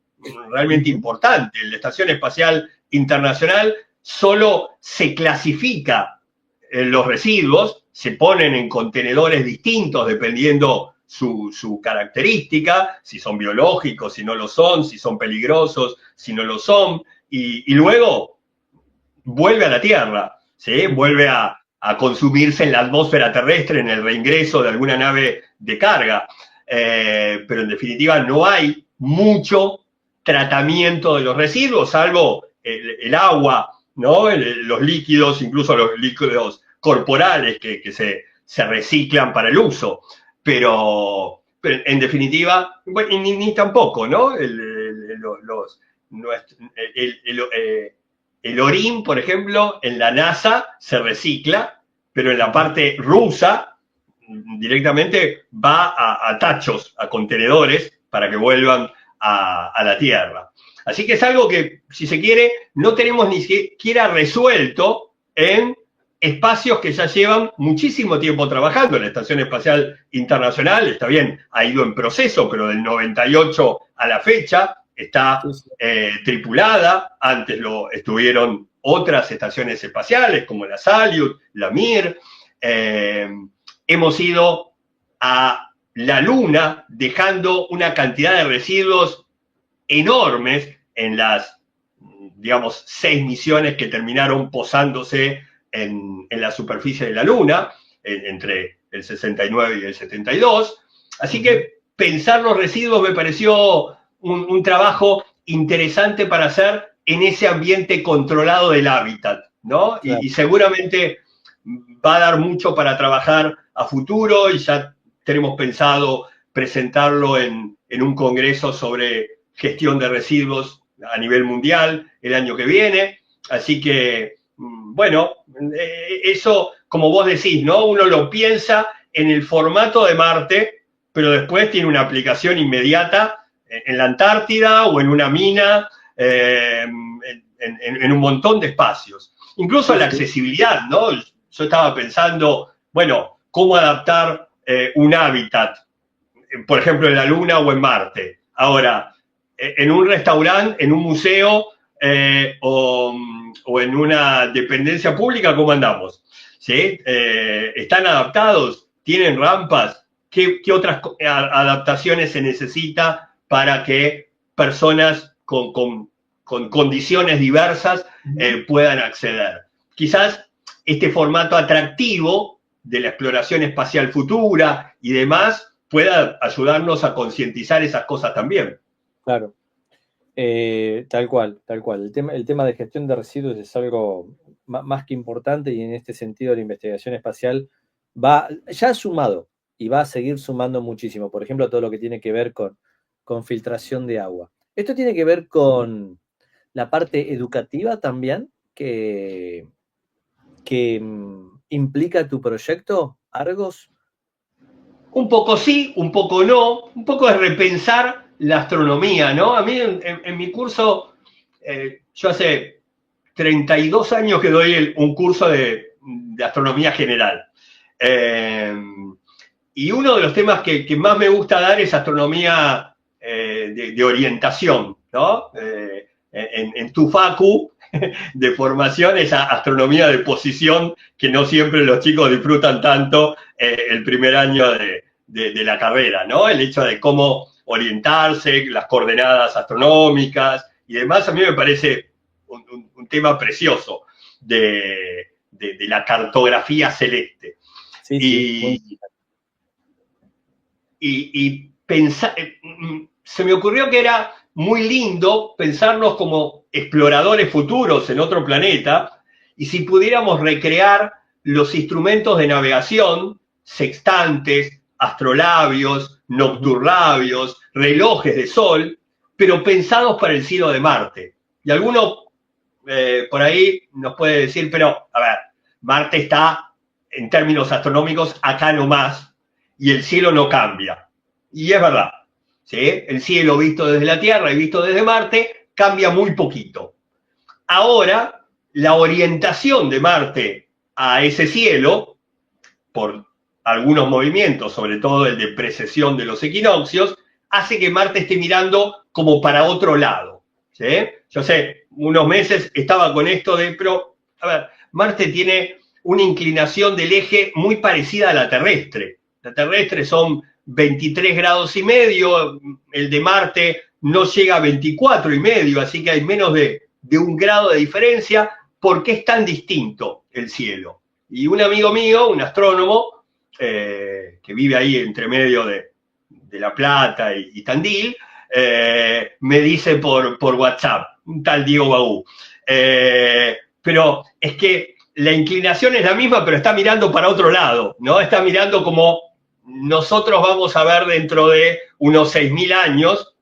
realmente Ujú. importante. En la Estación Espacial Internacional solo se clasifica los residuos, se ponen en contenedores distintos dependiendo su característica, si son biológicos, si no lo son, si son peligrosos, si no lo son, y luego vuelve a la Tierra, ¿sí? Vuelve a consumirse en la atmósfera terrestre en el reingreso de alguna nave de carga. pero en definitiva no hay mucho tratamiento de los residuos, salvo el agua, ¿no? Los líquidos, incluso los líquidos corporales que se reciclan para el uso. Pero en definitiva, bueno, ni tampoco, ¿no? El orín, por ejemplo, en la NASA se recicla, pero en la parte rusa directamente va a tachos, a contenedores, para que vuelvan a la Tierra. Así que es algo que, si se quiere, no tenemos ni siquiera resuelto en espacios que ya llevan muchísimo tiempo trabajando. La Estación Espacial Internacional, está bien, ha ido en proceso, pero del 98 a la fecha está tripulada. Antes lo estuvieron otras estaciones espaciales, como la Salyut, la Mir. Hemos ido a la Luna dejando una cantidad de residuos enormes en las, digamos, 6 misiones que terminaron posándose en la superficie de la Luna, entre el 69 y el 72. Así que pensar los residuos me pareció un trabajo interesante para hacer en ese ambiente controlado del hábitat, ¿no? Claro. Y seguramente va a dar mucho para trabajar a futuro, y ya tenemos pensado presentarlo en un congreso sobre gestión de residuos a nivel mundial el año que viene. Así que, bueno, eso, como vos decís, ¿no? Uno lo piensa en el formato de Marte, pero después tiene una aplicación inmediata en la Antártida o en una mina, en un montón de espacios. Incluso la accesibilidad, ¿no? Yo estaba pensando, bueno, cómo adaptar un hábitat, por ejemplo, en la Luna o en Marte. Ahora, en un restaurante, en un museo o en una dependencia pública, ¿cómo andamos? ¿Sí? ¿Están adaptados? ¿Tienen rampas? ¿Qué otras adaptaciones se necesita para que personas con condiciones diversas puedan acceder? Quizás este formato atractivo de la exploración espacial futura y demás pueda ayudarnos a concientizar esas cosas también. Claro, tal cual, tal cual. El tema de gestión de residuos es algo más que importante, y en este sentido la investigación espacial ya ha sumado y va a seguir sumando muchísimo. Por ejemplo, todo lo que tiene que ver con filtración de agua. Esto tiene que ver con la parte educativa también que implica tu proyecto, Argos. Un poco sí, un poco no, un poco es repensar la astronomía, ¿no? A mí en mi curso, yo hace 32 años que doy un curso de astronomía general. Y uno de los temas que más me gusta dar es astronomía de orientación, ¿no? En tu facu de formación, esa astronomía de posición que no siempre los chicos disfrutan tanto el primer año de la carrera, ¿no? El hecho de cómo orientarse, las coordenadas astronómicas y demás, a mí me parece un tema precioso de la cartografía celeste. Sí, y pensar, se me ocurrió que era muy lindo pensarnos como exploradores futuros en otro planeta, y si pudiéramos recrear los instrumentos de navegación, sextantes, astrolabios, nocturlabios, relojes de sol, pero pensados para el cielo de Marte. Y alguno por ahí nos puede decir, pero, a ver, Marte está, en términos astronómicos, acá nomás, y el cielo no cambia. Y es verdad, ¿sí? El cielo visto desde la Tierra y visto desde Marte cambia muy poquito. Ahora, la orientación de Marte a ese cielo, por algunos movimientos, sobre todo el de precesión de los equinoccios, hace que Marte esté mirando como para otro lado, ¿sí? Yo sé, unos meses estaba con esto de, pero, a ver, Marte tiene una inclinación del eje muy parecida a la terrestre. La terrestre son 23 grados y medio, el de Marte no llega a 24 y medio, así que hay menos de 1 grado de diferencia. ¿Por qué es tan distinto el cielo? Y un amigo mío, un astrónomo, que vive ahí entre medio de de La Plata y Tandil, me dice por WhatsApp, un tal Diego Baú. Pero es que la inclinación es la misma, pero está mirando para otro lado, ¿no? Está mirando como nosotros vamos a ver dentro de unos 6.000 años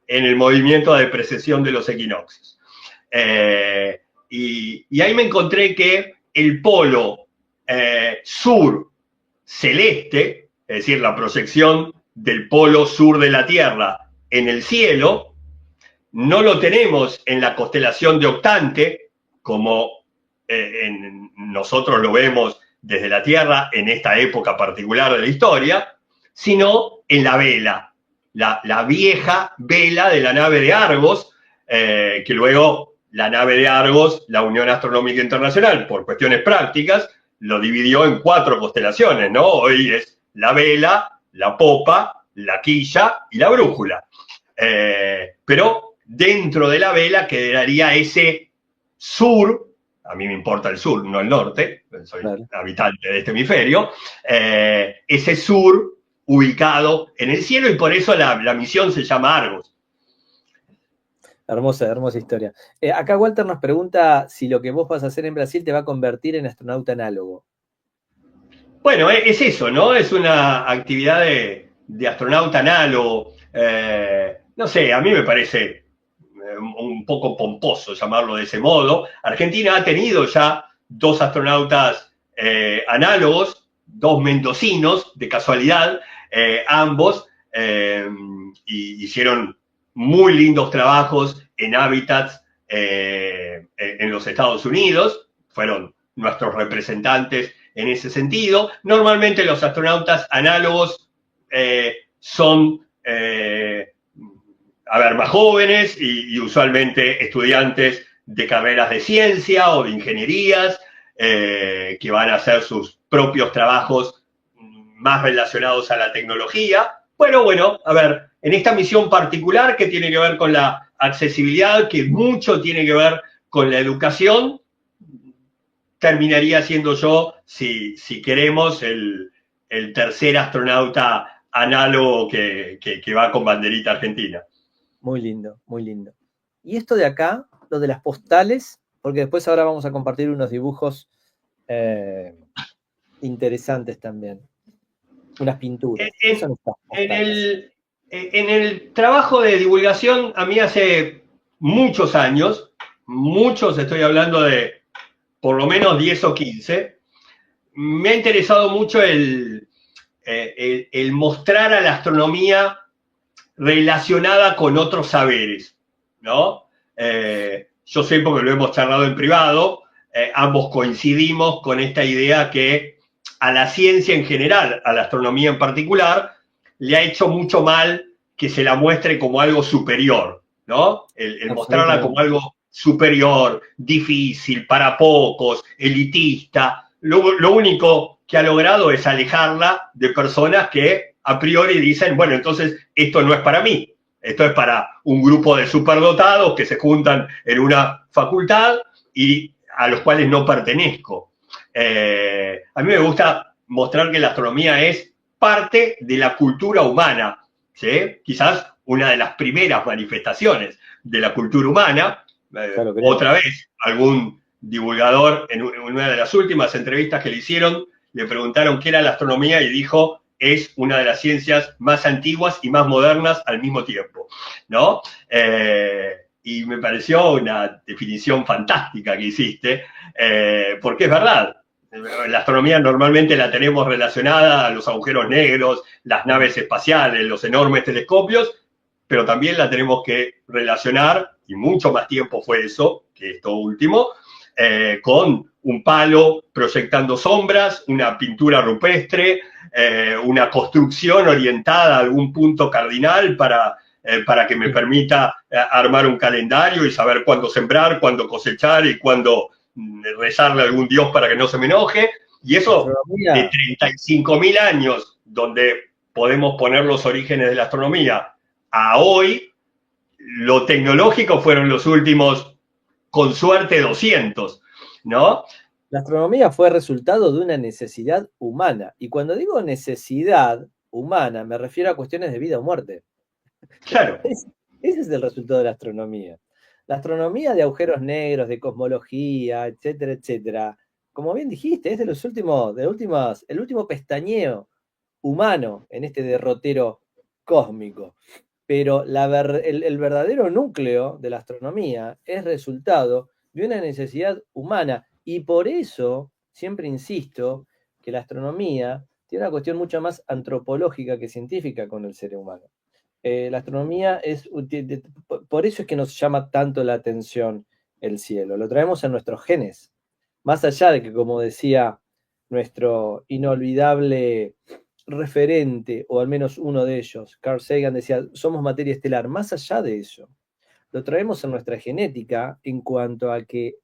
en el movimiento de precesión de los equinoccios. Y ahí me encontré que el polo sur celeste, es decir, la proyección del polo sur de la Tierra en el cielo, no lo tenemos en la constelación de Octante, como nosotros lo vemos desde la Tierra en esta época particular de la historia, sino en la vela, la vieja vela de la nave de Argos, que luego la nave de Argos, la Unión Astronómica Internacional, por cuestiones prácticas, lo dividió en 4 constelaciones, ¿no? Hoy es la vela, la popa, la quilla y la brújula. Pero dentro de la vela quedaría ese sur, a mí me importa el sur, no el norte, soy habitante de este hemisferio, ese sur ubicado en el cielo, y por eso la misión se llama Argos. Hermosa, hermosa historia. Acá Walter nos pregunta si lo que vos vas a hacer en Brasil te va a convertir en astronauta análogo. Bueno, es eso, ¿no? Es una actividad de astronauta análogo. No sé, a mí me parece un poco pomposo llamarlo de ese modo. Argentina ha tenido ya 2 astronautas análogos, 2 mendocinos, de casualidad, ambos, y hicieron muy lindos trabajos en hábitats en los Estados Unidos, fueron nuestros representantes en ese sentido. Normalmente los astronautas análogos son más jóvenes y usualmente estudiantes de carreras de ciencia o de ingenierías que van a hacer sus propios trabajos más relacionados a la tecnología. Bueno, en esta misión particular que tiene que ver con la accesibilidad, que mucho tiene que ver con la educación, terminaría siendo yo, si queremos, el tercer astronauta análogo que va con banderita argentina. Muy lindo, muy lindo. Y esto de acá, lo de las postales, porque después ahora vamos a compartir unos dibujos interesantes también. Unas pinturas. En el trabajo de divulgación, a mí hace muchos años, estoy hablando de por lo menos 10 o 15, me ha interesado mucho el mostrar a la astronomía relacionada con otros saberes, ¿no? Yo sé, porque lo hemos charlado en privado, ambos coincidimos con esta idea que a la ciencia en general, a la astronomía en particular, le ha hecho mucho mal que se la muestre como algo superior, ¿no? El mostrarla como algo superior, difícil, para pocos, elitista. Lo único que ha logrado es alejarla de personas que a priori dicen, bueno, entonces esto no es para mí, esto es para un grupo de superdotados que se juntan en una facultad y a los cuales no pertenezco. A mí me gusta mostrar que la astronomía es parte de la cultura humana, ¿sí? Quizás una de las primeras manifestaciones de la cultura humana. Claro, otra vez, algún divulgador en una de las últimas entrevistas que le hicieron, le preguntaron qué era la astronomía y dijo, es una de las ciencias más antiguas y más modernas al mismo tiempo, ¿no? Y me pareció una definición fantástica que hiciste, porque es verdad. La astronomía normalmente la tenemos relacionada a los agujeros negros, las naves espaciales, los enormes telescopios, pero también la tenemos que relacionar, y mucho más tiempo fue eso que esto último, con un palo proyectando sombras, una pintura rupestre, una construcción orientada a algún punto cardinal para que me permita armar un calendario y saber cuándo sembrar, cuándo cosechar y cuándo rezarle a algún dios para que no se me enoje. Y eso de 35.000 años, donde podemos poner los orígenes de la astronomía, a hoy, lo tecnológico fueron los últimos, con suerte, 200, ¿no? La astronomía fue resultado de una necesidad humana. Y cuando digo necesidad, humana, me refiero a cuestiones de vida o muerte. Claro. Ese es el resultado de la astronomía. La astronomía de agujeros negros, de cosmología, etcétera, etcétera. Como bien dijiste, es de los últimos, el último pestañeo humano en este derrotero cósmico. Pero el verdadero núcleo de la astronomía es resultado de una necesidad humana. Y por eso siempre insisto que la astronomía tiene una cuestión mucho más antropológica que científica con el ser humano. La astronomía por eso es que nos llama tanto la atención el cielo. Lo traemos en nuestros genes. Más allá de que, como decía nuestro inolvidable referente, o al menos uno de ellos, Carl Sagan decía, somos materia estelar. Más allá de eso, lo traemos en nuestra genética en cuanto a que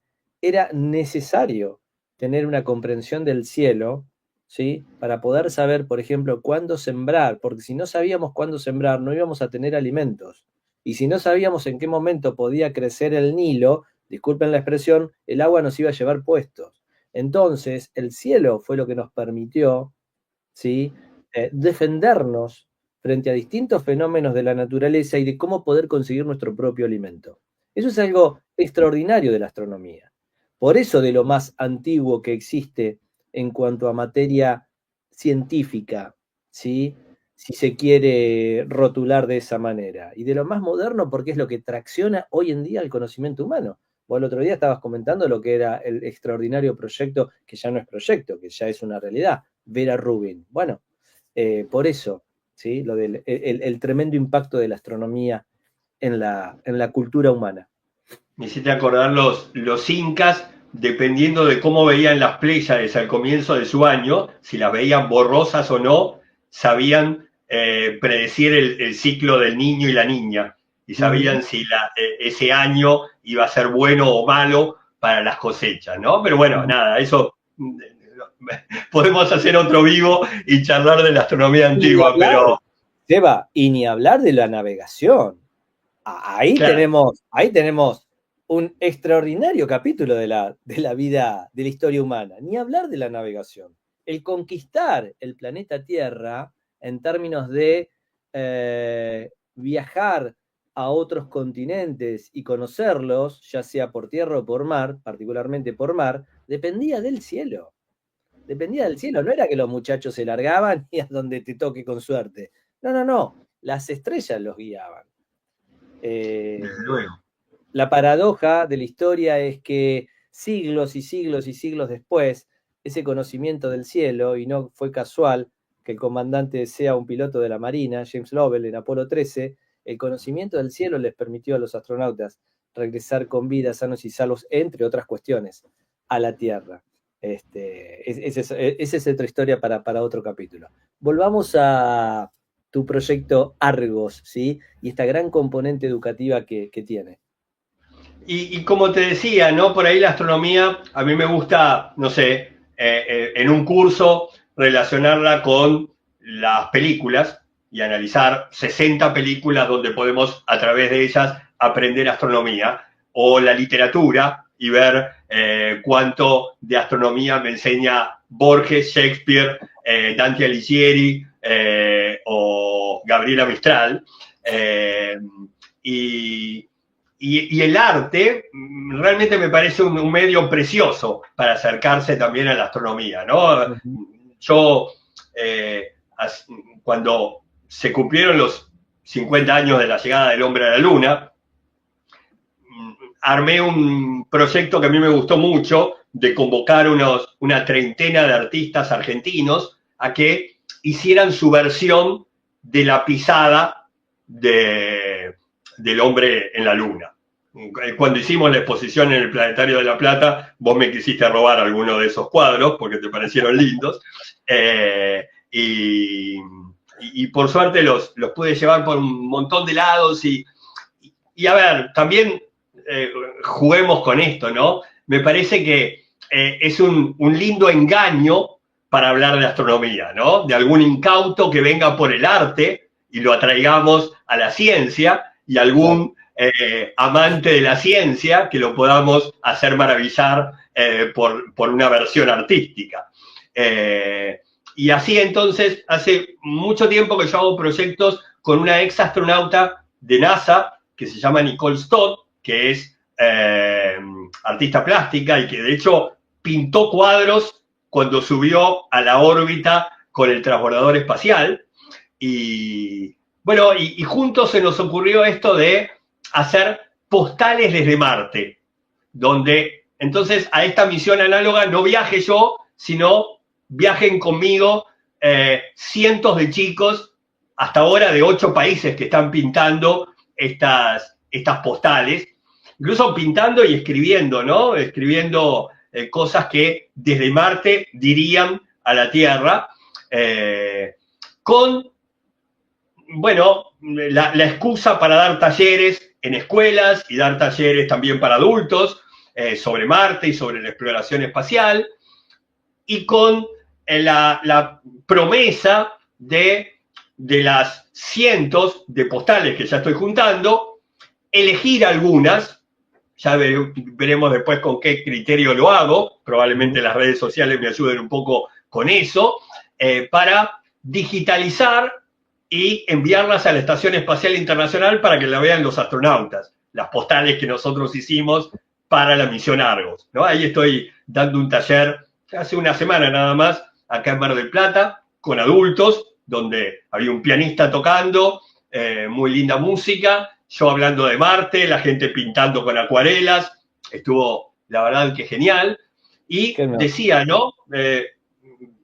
era necesario tener una comprensión del cielo, ¿sí? Para poder saber, por ejemplo, cuándo sembrar, porque si no sabíamos cuándo sembrar, no íbamos a tener alimentos. Y si no sabíamos en qué momento podía crecer el Nilo, disculpen la expresión, el agua nos iba a llevar puestos. Entonces, el cielo fue lo que nos permitió, ¿sí? Defendernos frente a distintos fenómenos de la naturaleza y de cómo poder conseguir nuestro propio alimento. Eso es algo extraordinario de la astronomía. Por eso de lo más antiguo que existe en cuanto a materia científica, ¿sí? Si se quiere rotular de esa manera. Y de lo más moderno porque es lo que tracciona hoy en día el conocimiento humano. Vos el otro día estabas comentando lo que era el extraordinario proyecto, que ya no es proyecto, que ya es una realidad, Vera Rubin. Bueno, por eso, ¿sí? Lo del el tremendo impacto de la astronomía en la cultura humana. Me hiciste acordar los incas, dependiendo de cómo veían las Pléyades al comienzo de su año, si las veían borrosas o no, sabían predecir el ciclo del niño y la niña, y sabían si ese año iba a ser bueno o malo para las cosechas, ¿no? Pero bueno, nada, eso podemos hacer otro vivo y charlar de la astronomía antigua, pero... Seba, y ni hablar de la navegación. Ahí, claro, ahí tenemos un extraordinario capítulo de la vida, de la historia humana. Ni hablar de la navegación. El conquistar el planeta Tierra en términos de viajar a otros continentes y conocerlos, ya sea por tierra o por mar, particularmente por mar, dependía del cielo. Dependía del cielo. No era que los muchachos se largaban y a donde te toque con suerte. No, no, no. Las estrellas los guiaban. Desde luego. La paradoja de la historia es que siglos y siglos y siglos después, ese conocimiento del cielo, y no fue casual que el comandante sea un piloto de la Marina, James Lovell, en Apolo 13, el conocimiento del cielo les permitió a los astronautas regresar con vida, sanos y salvos, entre otras cuestiones, a la Tierra. Esa es otra historia para otro capítulo. Volvamos a tu proyecto Argos, ¿sí? Y esta gran componente educativa que tiene. Y como te decía, ¿no? Por ahí la astronomía, a mí me gusta, no sé, en un curso relacionarla con las películas y analizar 60 películas donde podemos a través de ellas aprender astronomía, o la literatura y ver cuánto de astronomía me enseña Borges, Shakespeare, Dante Alighieri o Gabriela Mistral. Y el arte realmente me parece un medio precioso para acercarse también a la astronomía, ¿no? Yo, cuando se cumplieron los 50 años de la llegada del hombre a la luna, armé un proyecto que a mí me gustó mucho, de convocar una treintena de artistas argentinos a que hicieran su versión de la pisada del hombre en la luna. Cuando hicimos la exposición en el Planetario de La Plata, vos me quisiste robar alguno de esos cuadros porque te parecieron lindos, y por suerte los pude llevar por un montón de lados y a ver, también juguemos con esto, ¿no? Me parece que es un lindo engaño para hablar de astronomía, ¿no? De algún incauto que venga por el arte y lo atraigamos a la ciencia, y algún amante de la ciencia que lo podamos hacer maravillar por una versión artística. Y así entonces, hace mucho tiempo que yo hago proyectos con una ex astronauta de NASA que se llama Nicole Stott, que es artista plástica y que de hecho pintó cuadros cuando subió a la órbita con el transbordador espacial. Y bueno, y juntos se nos ocurrió esto de hacer postales desde Marte, donde entonces a esta misión análoga no viaje yo, sino viajen conmigo cientos de chicos, hasta ahora de 8 países que están pintando estas postales, incluso pintando y escribiendo, ¿no? Escribiendo cosas que desde Marte dirían a la Tierra, con, bueno, la excusa para dar talleres en escuelas y dar talleres también para adultos sobre Marte y sobre la exploración espacial, y con la promesa de las cientos de postales que ya estoy juntando, elegir algunas, ya veremos después con qué criterio lo hago, probablemente las redes sociales me ayuden un poco con eso, para digitalizar y enviarlas a la Estación Espacial Internacional para que la vean los astronautas, las postales que nosotros hicimos para la misión Argos, ¿no? Ahí estoy dando un taller hace una semana nada más, acá en Mar del Plata, con adultos, donde había un pianista tocando, muy linda música, yo hablando de Marte, la gente pintando con acuarelas, estuvo la verdad que genial, y decía, ¿no?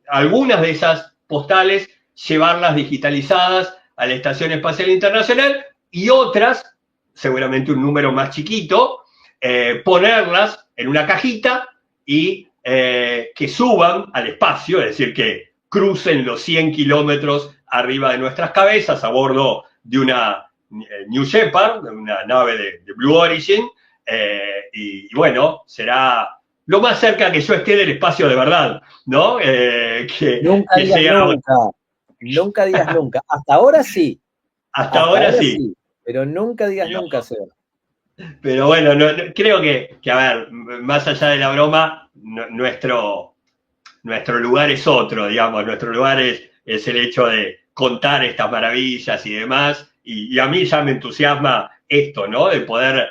Algunas de esas postales llevarlas digitalizadas a la Estación Espacial Internacional y otras, seguramente un número más chiquito, ponerlas en una cajita y que suban al espacio, es decir, que crucen los 100 kilómetros arriba de nuestras cabezas a bordo de una New Shepard, una nave de Blue Origin, y bueno, será lo más cerca que yo esté del espacio de verdad, ¿no? Nunca que digas sea... nunca, nunca digas nunca. Hasta ahora sí. Hasta ahora sí. Pero nunca digas nunca, Seba. Pero bueno, creo que, a ver, más allá de la broma, nuestro lugar es otro, digamos, nuestro lugar es el hecho de contar estas maravillas y demás, y a mí ya me entusiasma esto, ¿no? De poder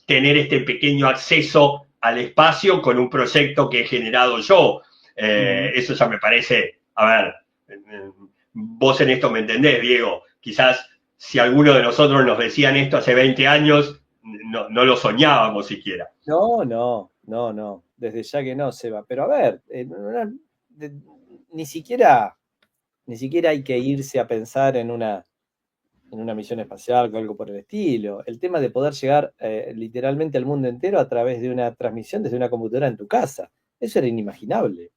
tener este pequeño acceso al espacio con un proyecto que he generado yo. Eso ya me parece, a ver, vos en esto me entendés, Diego, quizás si alguno de nosotros nos decían esto hace 20 años, no lo soñábamos siquiera. No, desde ya que no, Seba. Pero a ver, ni siquiera hay que irse a pensar en una misión espacial o algo por el estilo. El tema de poder llegar literalmente al mundo entero a través de una transmisión desde una computadora en tu casa. Eso era inimaginable.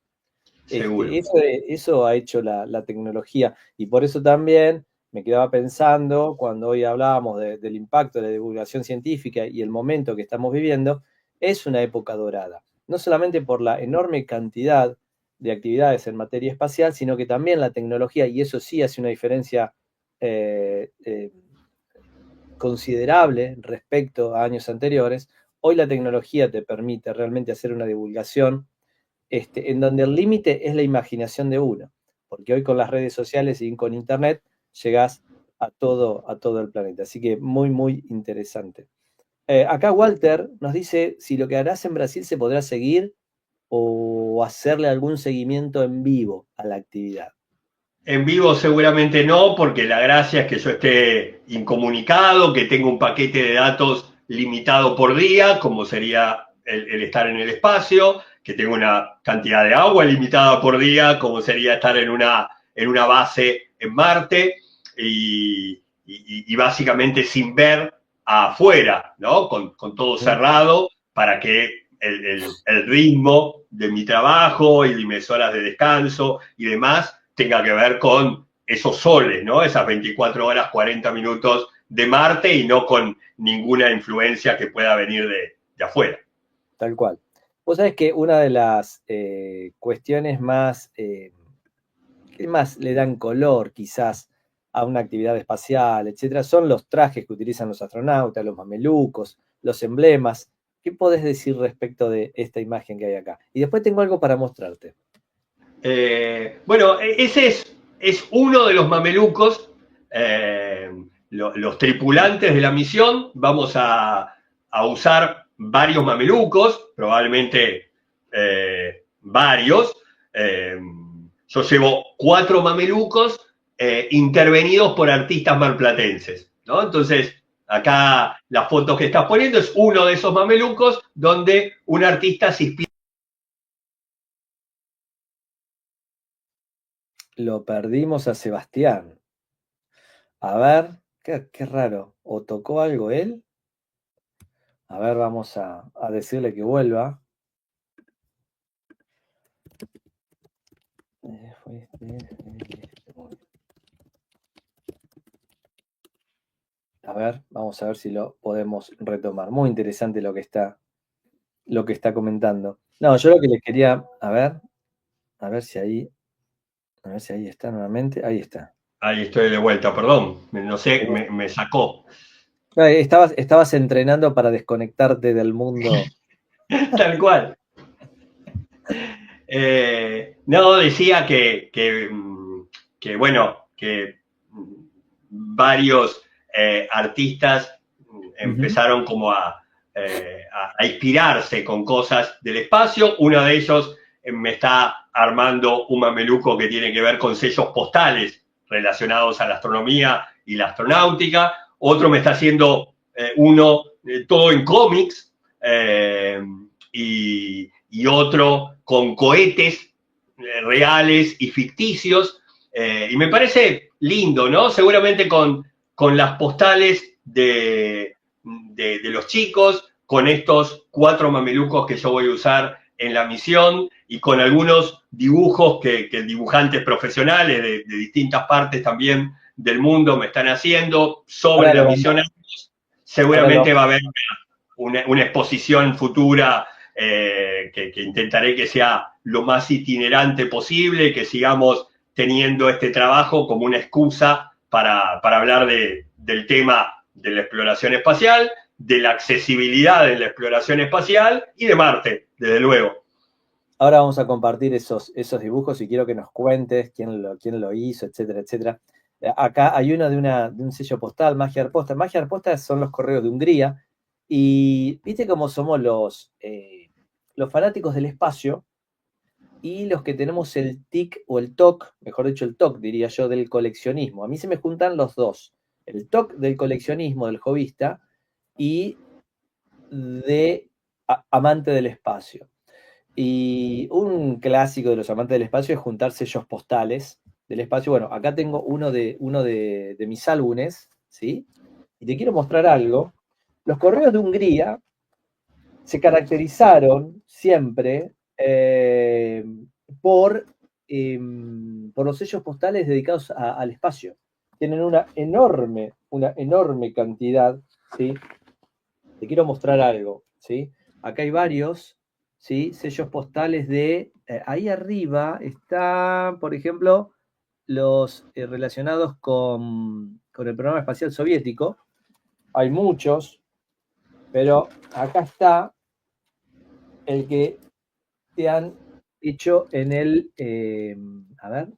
Seguro. Eso ha hecho la tecnología. Y por eso también me quedaba pensando, cuando hoy hablábamos del impacto de la divulgación científica y el momento que estamos viviendo, es una época dorada. No solamente por la enorme cantidad de actividades en materia espacial, sino que también la tecnología, y eso sí hace una diferencia considerable respecto a años anteriores. Hoy la tecnología te permite realmente hacer una divulgación en donde el límite es la imaginación de uno, porque hoy con las redes sociales y con internet llegás a todo el planeta. Así que muy, muy interesante. Acá Walter nos dice si lo que harás en Brasil se podrá seguir o hacerle algún seguimiento en vivo a la actividad. En vivo seguramente no, porque la gracia es que yo esté incomunicado, que tenga un paquete de datos limitado por día, como sería el estar en el espacio, que tenga una cantidad de agua limitada por día, como sería estar en una base en Marte, y básicamente sin ver afuera, ¿no? Con todo cerrado, para que el ritmo de mi trabajo y de mis horas de descanso y demás tenga que ver con esos soles, ¿no? Esas 24 horas, 40 minutos de Marte, y no con ninguna influencia que pueda venir de afuera. Tal cual. Vos sabés que una de las cuestiones más, que más le dan color quizás a una actividad espacial, etcétera, son los trajes que utilizan los astronautas, los mamelucos, los emblemas. ¿Qué podés decir respecto de esta imagen que hay acá? Y después tengo algo para mostrarte. Bueno, ese es uno de los mamelucos, los tripulantes de la misión. Vamos a usar varios mamelucos, probablemente varios. Yo llevo 4 mamelucos intervenidos por artistas marplatenses, ¿no? Entonces, acá las fotos que estás poniendo es uno de esos mamelucos donde un artista se inspira. Lo perdimos a Sebastián. A ver, qué raro. ¿O tocó algo él? A ver, vamos a decirle que vuelva. A ver, vamos a ver si lo podemos retomar. Muy interesante lo que está comentando. No, yo lo que les quería, a ver si ahí está nuevamente. Ahí está. Ahí estoy de vuelta, perdón. No sé, me sacó. Estabas entrenando para desconectarte del mundo. Tal cual. No, decía bueno, que varios artistas empezaron como a inspirarse con cosas del espacio. Uno de ellos me está armando un mameluco que tiene que ver con sellos postales relacionados a la astronomía y la astronáutica. Otro me está haciendo uno todo en cómics y otro con cohetes reales y ficticios. Y me parece lindo, ¿no? Seguramente con las postales de los chicos, con estos 4 mamelucos que yo voy a usar en la misión y con algunos dibujos que dibujantes profesionales de distintas partes también del mundo me están haciendo sobre la misión. Seguramente va a haber una exposición futura que intentaré que sea lo más itinerante posible, que sigamos teniendo este trabajo como una excusa para hablar del tema de la exploración espacial, de la accesibilidad en la exploración espacial y de Marte, desde luego. Ahora vamos a compartir esos dibujos y quiero que nos cuentes quién lo hizo, etcétera, etcétera. Acá hay uno de un sello postal, Magia Arposta. Magia Arposta son los correos de Hungría. Y viste cómo somos los fanáticos del espacio y los que tenemos el tic o el TOC, mejor dicho el TOC diría yo, del coleccionismo. A mí se me juntan los dos, el TOC del coleccionismo, del hobbyista, y de amante del espacio. Y un clásico de los amantes del espacio es juntar sellos postales del espacio. Bueno, acá tengo uno de mis álbumes, ¿sí? Y te quiero mostrar algo. Los correos de Hungría se caracterizaron siempre por los sellos postales dedicados al espacio. Tienen una enorme cantidad, ¿sí? Te quiero mostrar algo, ¿sí? Acá hay varios, ¿sí? Sellos postales de... ahí arriba están, por ejemplo, los relacionados con el programa espacial soviético. Hay muchos, pero acá está el que te han hecho en el... a ver,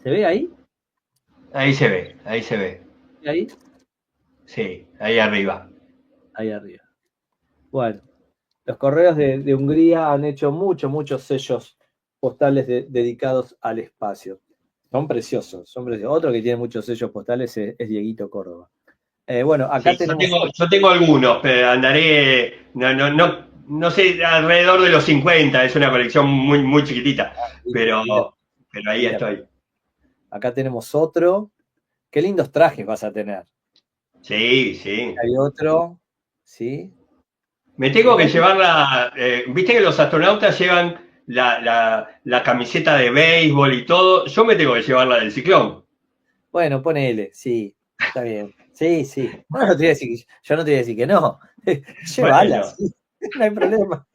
¿se ve ahí? Ahí se ve, ahí se ve. ¿Ahí? Sí, ahí arriba. Ahí arriba. Bueno, los correos de Hungría han hecho muchos sellos postales dedicados al espacio. Son preciosos, son preciosos. Otro que tiene muchos sellos postales es Dieguito Córdoba. Bueno, acá Sí, tenemos... yo tengo algunos, pero andaré, no sé, alrededor de los 50, es una colección muy chiquitita, pero ahí estoy. Acá tenemos otro. Qué lindos trajes vas a tener. Sí, sí. Hay otro, ¿sí? Me tengo que llevar viste que los astronautas llevan la camiseta de béisbol y todo, yo me tengo que llevar la del Ciclón. Bueno, ponele, sí, está bien. Sí. No, yo no te voy a decir que no. Llévalas, Bueno. sí, no hay problema.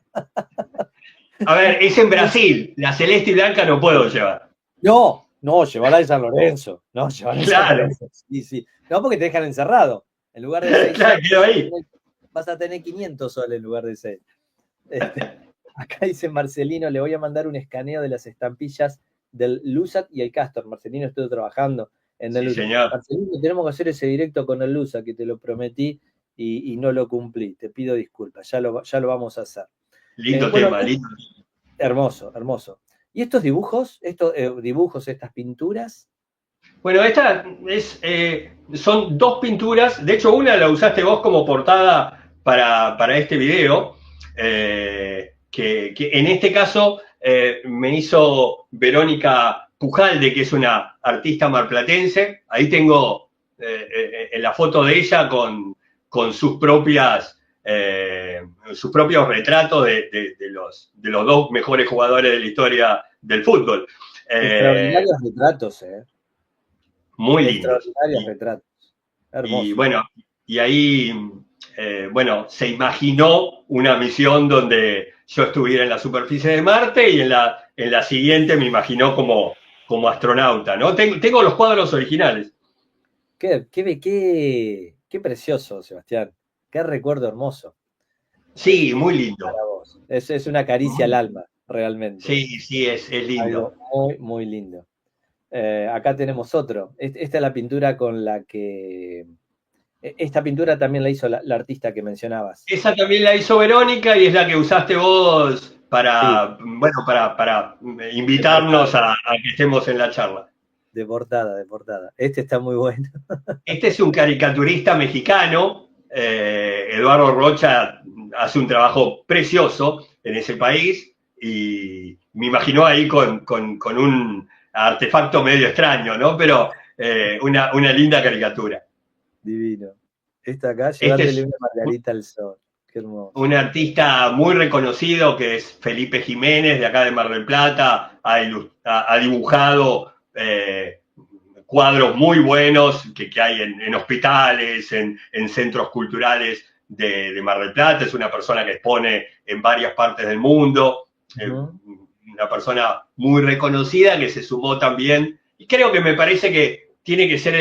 A ver, es en Brasil, la celeste y blanca no puedo llevar. No, llévala de San Lorenzo. No, llévala de San Lorenzo. Sí. No, porque te dejan encerrado. En lugar de 6 Claro, quedo ahí. vas a tener 500 soles en lugar de 6. Acá dice Marcelino, le voy a mandar un escaneo de las estampillas del Lusac y el Castor. Marcelino, estoy trabajando en el Sí, Lusac. señor. Marcelino, tenemos que hacer ese directo con el Lusac, que te lo prometí y no lo cumplí. Te pido disculpas, ya lo vamos a hacer. Lindo Bueno, tema, lindo. hermoso, hermoso. ¿Y estos dibujos, estas pinturas? Bueno, son dos pinturas. De hecho, una la usaste vos como portada para este video, que en este caso me hizo Verónica Pujalde, que es una artista marplatense. Ahí tengo en la foto de ella con sus propios retratos de los dos mejores jugadores de la historia del fútbol. Extraordinarios retratos, ¿eh? Muy lindos. Extraordinarios retratos. Y Hermoso. bueno, y ahí, bueno, se imaginó una misión donde yo estuviera en la superficie de Marte y en la siguiente me imaginó como astronauta, ¿no? Tengo los cuadros originales. Qué precioso, Sebastián. Qué recuerdo hermoso. Sí, muy lindo. Para vos. Es una caricia al alma, realmente. Sí, sí, es lindo. Algo muy, muy lindo. Acá tenemos otro. Esta es la pintura con la que. Esta pintura también la hizo la artista que mencionabas. Esa también la hizo Verónica y es la que usaste vos Sí, bueno, para de portada, invitarnos a que estemos en la charla. de portada, de portada. Este está muy bueno. Este es un caricaturista mexicano, Eduardo Rocha hace un trabajo precioso en ese país y me imaginó ahí con un artefacto medio extraño, ¿no? Pero una linda caricatura. Divino. Esta acá, Este llevándole es una margarita al sol. Qué hermoso. un artista muy reconocido que es Felipe Jiménez, de acá de Mar del Plata, ha dibujado cuadros muy buenos que hay en hospitales, en centros culturales de Mar del Plata. Es una persona que expone en varias partes del mundo, Ujú. una persona muy reconocida que se sumó también. Y creo que me parece que tiene que ser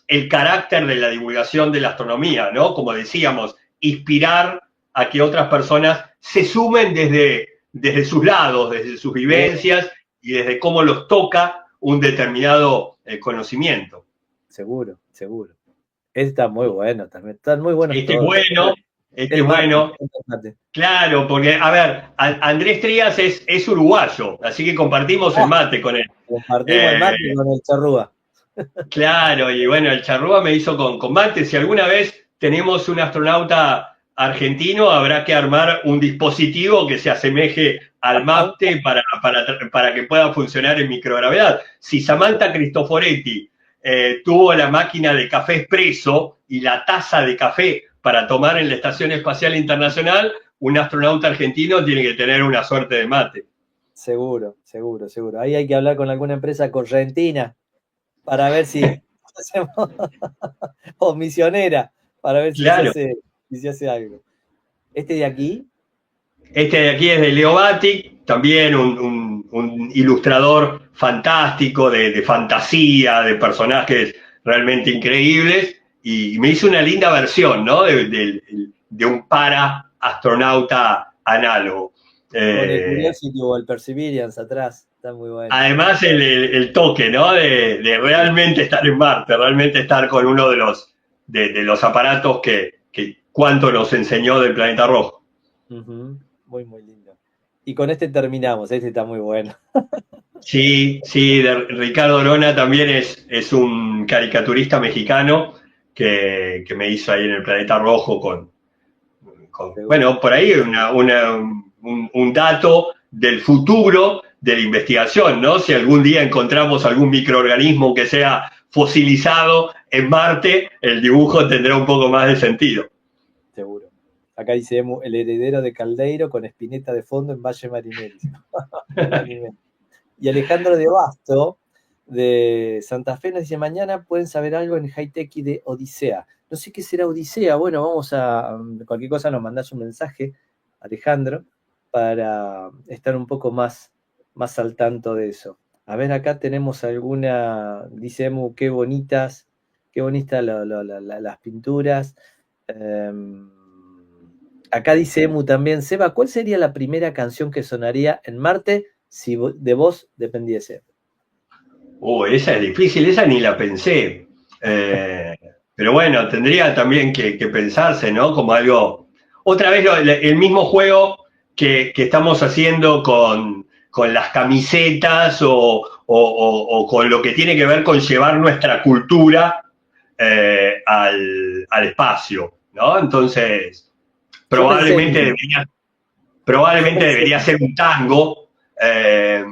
el carácter de la divulgación de la astronomía, ¿no? Como decíamos, inspirar a que otras personas se sumen desde sus lados, desde sus vivencias y desde cómo los toca un determinado conocimiento. Seguro, seguro. Este está muy bueno también. Están muy buenos Este es todos. bueno, este El es mate, bueno. el mate. Claro, porque, a ver, Andrés Trías es uruguayo, así que compartimos el Ah, mate con él. compartimos el Eh, mate con el charrúa. claro, y bueno, el charrúa me hizo con mate. Si alguna vez tenemos un astronauta argentino, habrá que armar un dispositivo que se asemeje al mate para que pueda funcionar en microgravedad. Si Samantha Cristoforetti tuvo la máquina de café expreso y la taza de café para tomar en la Estación Espacial Internacional, un astronauta argentino tiene que tener una suerte de mate. Seguro, seguro, seguro. Ahí hay que hablar con alguna empresa correntina para ver si hacemos, o misionera, para ver Claro. si se hace algo. Este de aquí, Este de aquí es de Leo Batic, también un ilustrador fantástico, de fantasía, de personajes realmente increíbles, y me hizo una linda versión, ¿no? De un para astronauta análogo. con el Eh, Curiosity o el Perseverance atrás, está muy bueno. además, el toque, ¿no? De realmente estar en Marte, realmente estar con uno de los aparatos que cuánto nos enseñó del planeta rojo. Ujú. Muy, muy lindo. Y con este terminamos, este está muy bueno. Sí, sí, Ricardo Orona también es un caricaturista mexicano que me hizo ahí en el Planeta Rojo Seguro. bueno, por ahí un dato del futuro de la investigación, ¿no? Si algún día encontramos algún microorganismo que sea fosilizado en Marte, el dibujo tendrá un poco más de sentido. Seguro. Acá dice el heredero de Caldeiro con Spinetta de fondo en Valle Marineris. Un anime. Y Alejandro de Basto, de Santa Fe, nos dice: mañana pueden saber algo en High Tech de Odisea. No sé qué será Odisea. Bueno, cualquier cosa nos mandás un mensaje, Alejandro, para estar un poco más al tanto de eso. A ver, acá tenemos alguna, dice Emu, qué bonitas las pinturas. Acá dice Emu también, Seba, ¿cuál sería la primera canción que sonaría en Marte si de vos dependiese? Esa es difícil, esa ni la pensé. Pero bueno, tendría también que pensarse, ¿no? Como algo. Otra vez el mismo juego que estamos haciendo con las camisetas o con lo que tiene que ver con llevar nuestra cultura al espacio, ¿no? Entonces, Yo pensé probablemente en, debería, yo probablemente pensé debería ser un tango. Eh,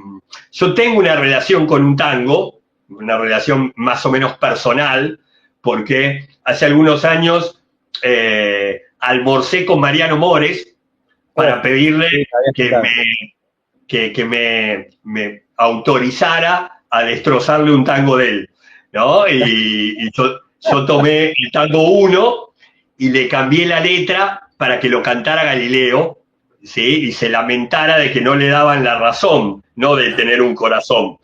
yo tengo una relación con un tango, una relación más o menos personal, porque hace algunos años almorcé con Mariano Mores para pedirle sí, me habías que contado. me autorizara a destrozarle un tango de él, ¿no? Y yo tomé el tango uno y le cambié la letra para que lo cantara Galileo, ¿sí? Y se lamentara de que no le daban la razón, no de tener un corazón.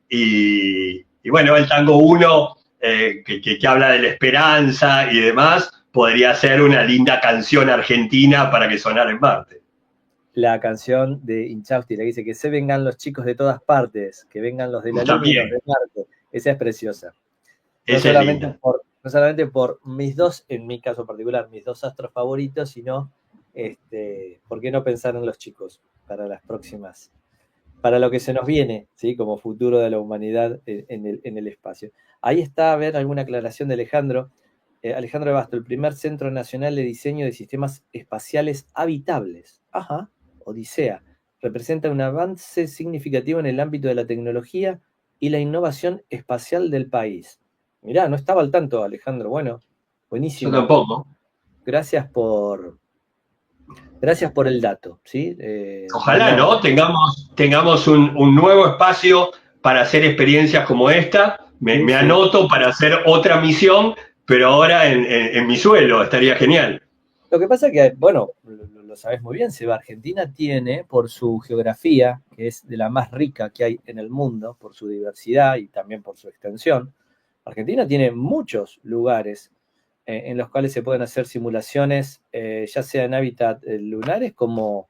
Y bueno, el tango uno que habla de la esperanza y demás, podría ser una linda canción argentina para que sonara en Marte. La canción de Inchausti, la que dice que se vengan los chicos de todas partes, que vengan los de la Luna y los También, de Marte. Esa es preciosa. No esa es solamente linda. no solamente por mis dos, en mi caso particular, mis dos astros favoritos, sino, ¿por qué no pensar en los chicos para las próximas, para lo que se nos viene, ¿sí? Como futuro de la humanidad en el espacio? Ahí está, a ver, alguna aclaración de Alejandro. Alejandro Basto, el primer Centro Nacional de Diseño de Sistemas Espaciales Habitables. Ajá, Odisea. Representa un avance significativo en el ámbito de la tecnología y la innovación espacial del país. Mirá, no estaba al tanto, Alejandro. Bueno, Yo buenísimo. tampoco. Gracias gracias por el dato, ¿sí? Ojalá, Vamos, ¿no? Tengamos un nuevo espacio para hacer experiencias como esta. sí, Me sí. anoto para hacer otra misión, pero ahora en mi suelo, estaría genial. Lo que pasa es que, bueno, lo sabes muy bien, Seba, Argentina tiene, por su geografía, que es de la más rica que hay en el mundo, por su diversidad y también por su extensión, Argentina tiene muchos lugares en los cuales se pueden hacer simulaciones, ya sea en hábitat lunares como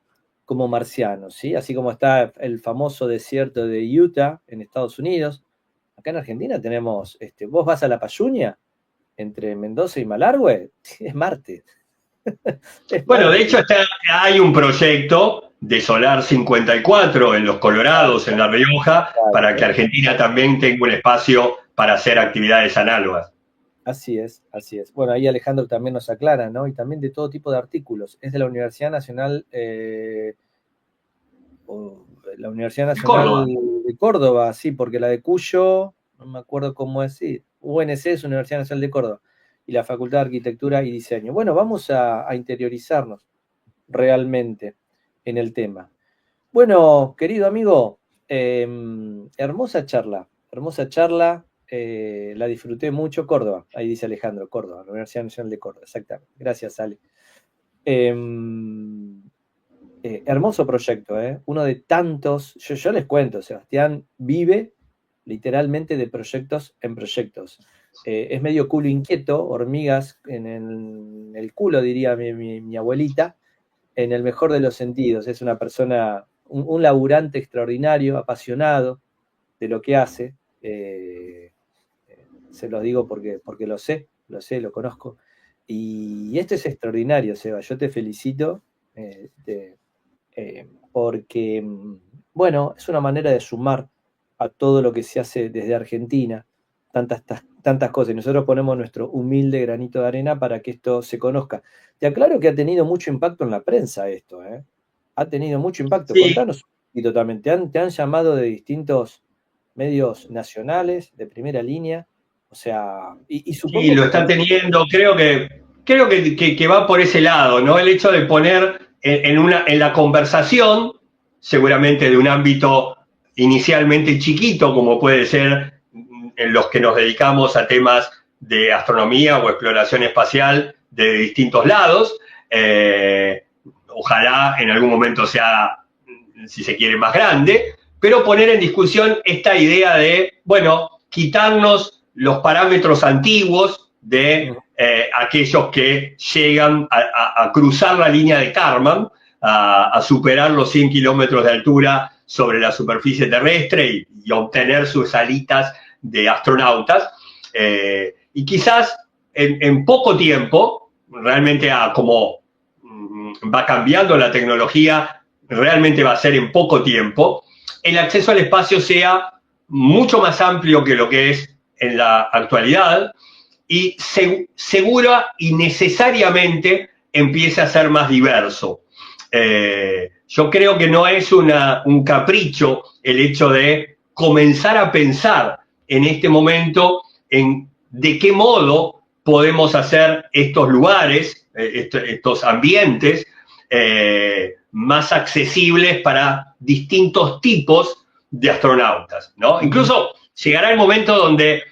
marcianos, ¿sí? Así como está el famoso desierto de Utah en Estados Unidos. Acá en Argentina tenemos, vos vas a La Payunia, entre Mendoza y Malargüe, es Marte. Es Bueno, de Marte. hecho hay un proyecto de Solar 54 en los Colorados, en La Rioja, para que Exacto. Argentina también tenga un espacio para hacer actividades análogas. Así es, así es. Bueno, ahí Alejandro también nos aclara, ¿no? Y también de todo tipo de artículos. Es de la Universidad Nacional, la Universidad De Nacional Córdoba. de Córdoba, sí, porque la de Cuyo, no me acuerdo cómo es, sí, UNC es Universidad Nacional de Córdoba, y la Facultad de Arquitectura y Diseño. Bueno, vamos a interiorizarnos realmente en el tema. Bueno, querido amigo, hermosa charla, la disfruté mucho. Córdoba, ahí dice Alejandro, Córdoba, la Universidad Nacional de Córdoba, exactamente. Gracias, Ale. Eh, Hermoso proyecto, ¿eh? Uno de tantos, yo les cuento, Sebastián vive literalmente de proyectos en proyectos. Es medio culo inquieto, hormigas en el culo, diría mi abuelita, en el mejor de los sentidos. Es una persona, un laburante extraordinario, apasionado de lo que hace. Se lo digo porque lo conozco. Y esto es extraordinario, Seba. Yo te felicito porque, bueno, es una manera de sumar a todo lo que se hace desde Argentina, tantas cosas. Y nosotros ponemos nuestro humilde granito de arena para que esto se conozca. Te aclaro que ha tenido mucho impacto en la prensa esto, ¿eh? Ha tenido mucho impacto. Sí, Contanos un poquito también. ¿Te han llamado de distintos medios nacionales, de primera línea? O sea, y sí, supongo lo que está también... teniendo. Creo que va por ese lado, ¿no? El hecho de poner en la conversación, seguramente de un ámbito inicialmente chiquito, como puede ser en los que nos dedicamos a temas de astronomía o exploración espacial de distintos lados. Ojalá en algún momento sea, si se quiere, más grande, pero poner en discusión esta idea de, bueno, quitarnos los parámetros antiguos de aquellos que llegan a cruzar la línea de Kármán, a superar los 100 kilómetros de altura sobre la superficie terrestre y obtener sus alitas de astronautas. Y quizás en poco tiempo, realmente como va cambiando la tecnología, realmente va a ser en poco tiempo, el acceso al espacio sea mucho más amplio que lo que es en la actualidad y segura y necesariamente empiece a ser más diverso. Yo creo que no es un capricho el hecho de comenzar a pensar en este momento en de qué modo podemos hacer estos lugares, estos ambientes, más accesibles para distintos tipos de astronautas, ¿no? Incluso llegará el momento donde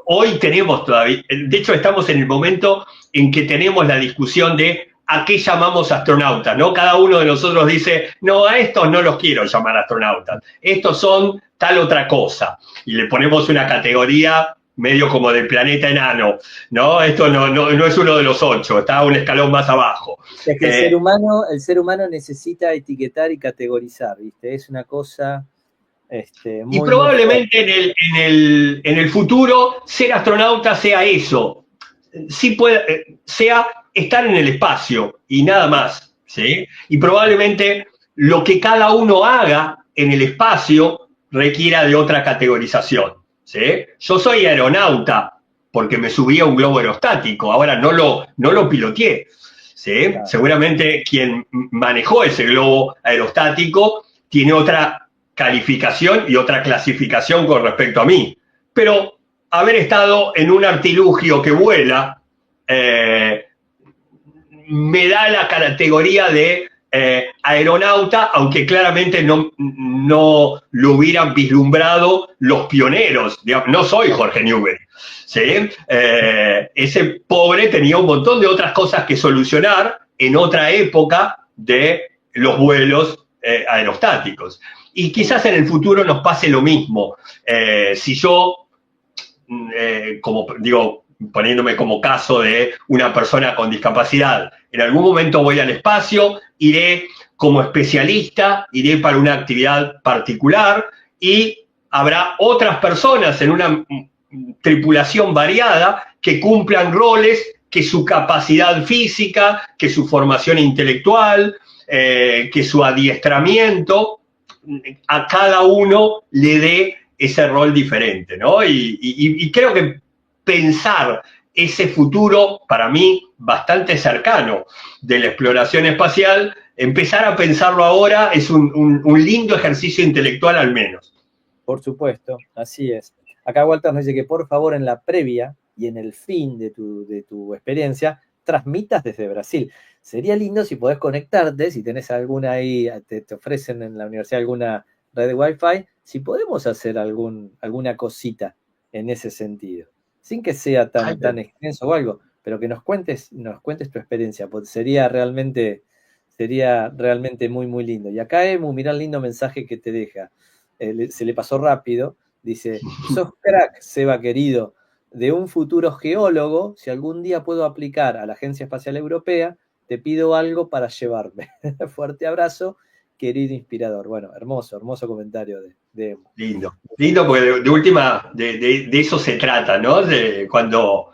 hoy tenemos todavía, de hecho estamos en el momento en que tenemos la discusión de a qué llamamos astronautas, ¿no? Cada uno de nosotros dice, no, a estos no los quiero llamar astronautas, estos son tal otra cosa, y le ponemos una categoría medio como del planeta enano, ¿no? Esto no es uno de los 8, está un escalón más abajo. Es que el ser humano necesita etiquetar y categorizar, ¿viste? Es una cosa... y probablemente en el futuro ser astronauta sea eso, sí sea estar en el espacio y nada más, ¿sí? Y probablemente lo que cada uno haga en el espacio requiera de otra categorización, ¿sí? Yo soy aeronauta porque me subí a un globo aerostático, ahora no lo piloteé, ¿sí? Claro. Seguramente quien manejó ese globo aerostático tiene otra calificación y otra clasificación con respecto a mí, pero haber estado en un artilugio que vuela me da la categoría de aeronauta, aunque claramente no lo hubieran vislumbrado los pioneros. No soy Jorge Newbery, ¿sí? Ese pobre tenía un montón de otras cosas que solucionar en otra época de los vuelos aerostáticos. Y quizás en el futuro nos pase lo mismo. Si yo, como digo, poniéndome como caso de una persona con discapacidad, en algún momento voy al espacio, iré como especialista, iré para una actividad particular y habrá otras personas en una tripulación variada que cumplan roles que su capacidad física, que su formación intelectual, que su adiestramiento, a cada uno le dé ese rol diferente, ¿no? Y creo que pensar ese futuro, para mí, bastante cercano de la exploración espacial, empezar a pensarlo ahora es un lindo ejercicio intelectual al menos. Por supuesto, así es. Acá Walter nos dice que por favor en la previa y en el fin de tu experiencia, transmitas desde Brasil. Sería lindo si podés conectarte, si tenés alguna ahí, te ofrecen en la universidad alguna red de Wi-Fi, si podemos hacer alguna cosita en ese sentido. Sin que sea tan extenso o algo, pero que nos cuentes tu experiencia, porque sería realmente muy, muy lindo. Y acá Emu, mirá el lindo mensaje que te deja. Se le pasó rápido, dice, sos crack, Seba querido, de un futuro geólogo, si algún día puedo aplicar a la Agencia Espacial Europea, te pido algo para llevarme. Fuerte abrazo, querido inspirador. Bueno, hermoso comentario de Emu. Lindo porque de última, de eso se trata, ¿no? Cuando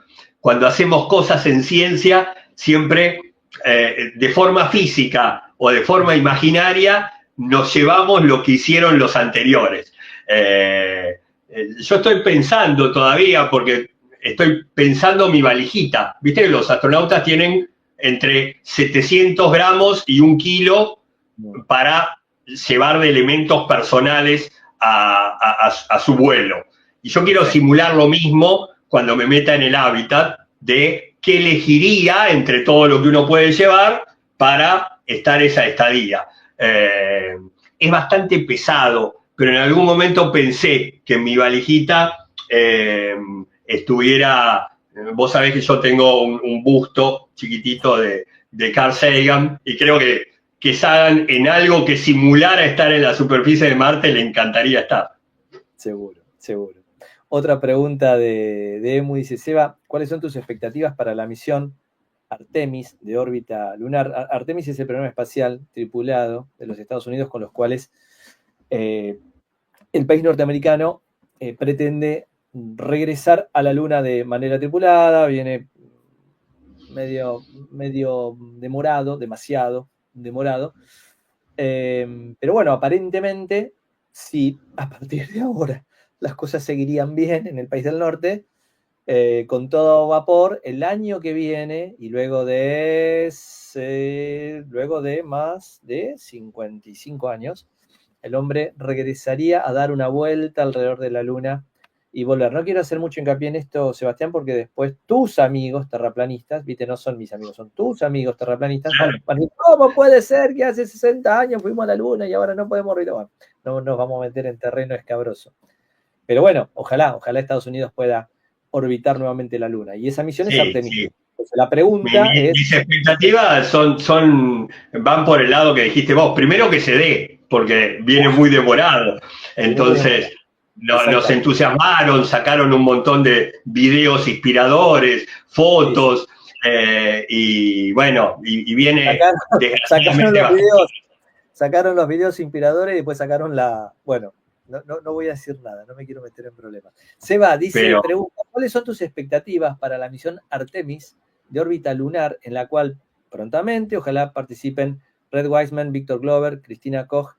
hacemos cosas en ciencia, siempre de forma física o de forma imaginaria, nos llevamos lo que hicieron los anteriores. Yo estoy pensando todavía, porque estoy pensando mi valijita. Viste que los astronautas tienen entre 700 gramos y 1 kilo para llevar de elementos personales a su vuelo. Y yo quiero simular lo mismo cuando me meta en el hábitat de qué elegiría entre todo lo que uno puede llevar para estar esa estadía. Es bastante pesado, pero en algún momento pensé que en mi valijita estuviera... Vos sabés que yo tengo un busto chiquitito de Carl Sagan y creo que Sagan en algo que simulara estar en la superficie de Marte le encantaría estar. Seguro. Otra pregunta de Emu dice, Seba, ¿cuáles son tus expectativas para la misión Artemis de órbita lunar? Artemis es el programa espacial tripulado de los Estados Unidos con los cuales el país norteamericano pretende regresar a la Luna de manera tripulada, viene medio demorado, demasiado demorado, pero bueno, aparentemente, si a partir de ahora las cosas seguirían bien en el país del norte, con todo vapor, el año que viene, y luego de más de 55 años, el hombre regresaría a dar una vuelta alrededor de la Luna y volver. No quiero hacer mucho hincapié en esto, Sebastián, porque después tus amigos terraplanistas, viste, no son mis amigos, son tus amigos terraplanistas, van a decir, ¿cómo puede ser que hace 60 años fuimos a la Luna y ahora no podemos ir? Bueno, no nos vamos a meter en terreno escabroso. Pero bueno, ojalá Estados Unidos pueda orbitar nuevamente la Luna. Y esa misión es Artemis. Sí. Entonces, la pregunta es... Mis expectativas van por el lado que dijiste vos. Primero que se dé, porque viene muy demorado. Entonces, nos entusiasmaron, sacaron un montón de videos inspiradores, fotos, y bueno, y viene... Sacaron los videos inspiradores y después sacaron la... Bueno, no voy a decir nada, no me quiero meter en problemas. Seba dice, pregunta, ¿cuáles son tus expectativas para la misión Artemis de órbita lunar, en la cual prontamente, ojalá participen Red Wiseman, Victor Glover, Christina Koch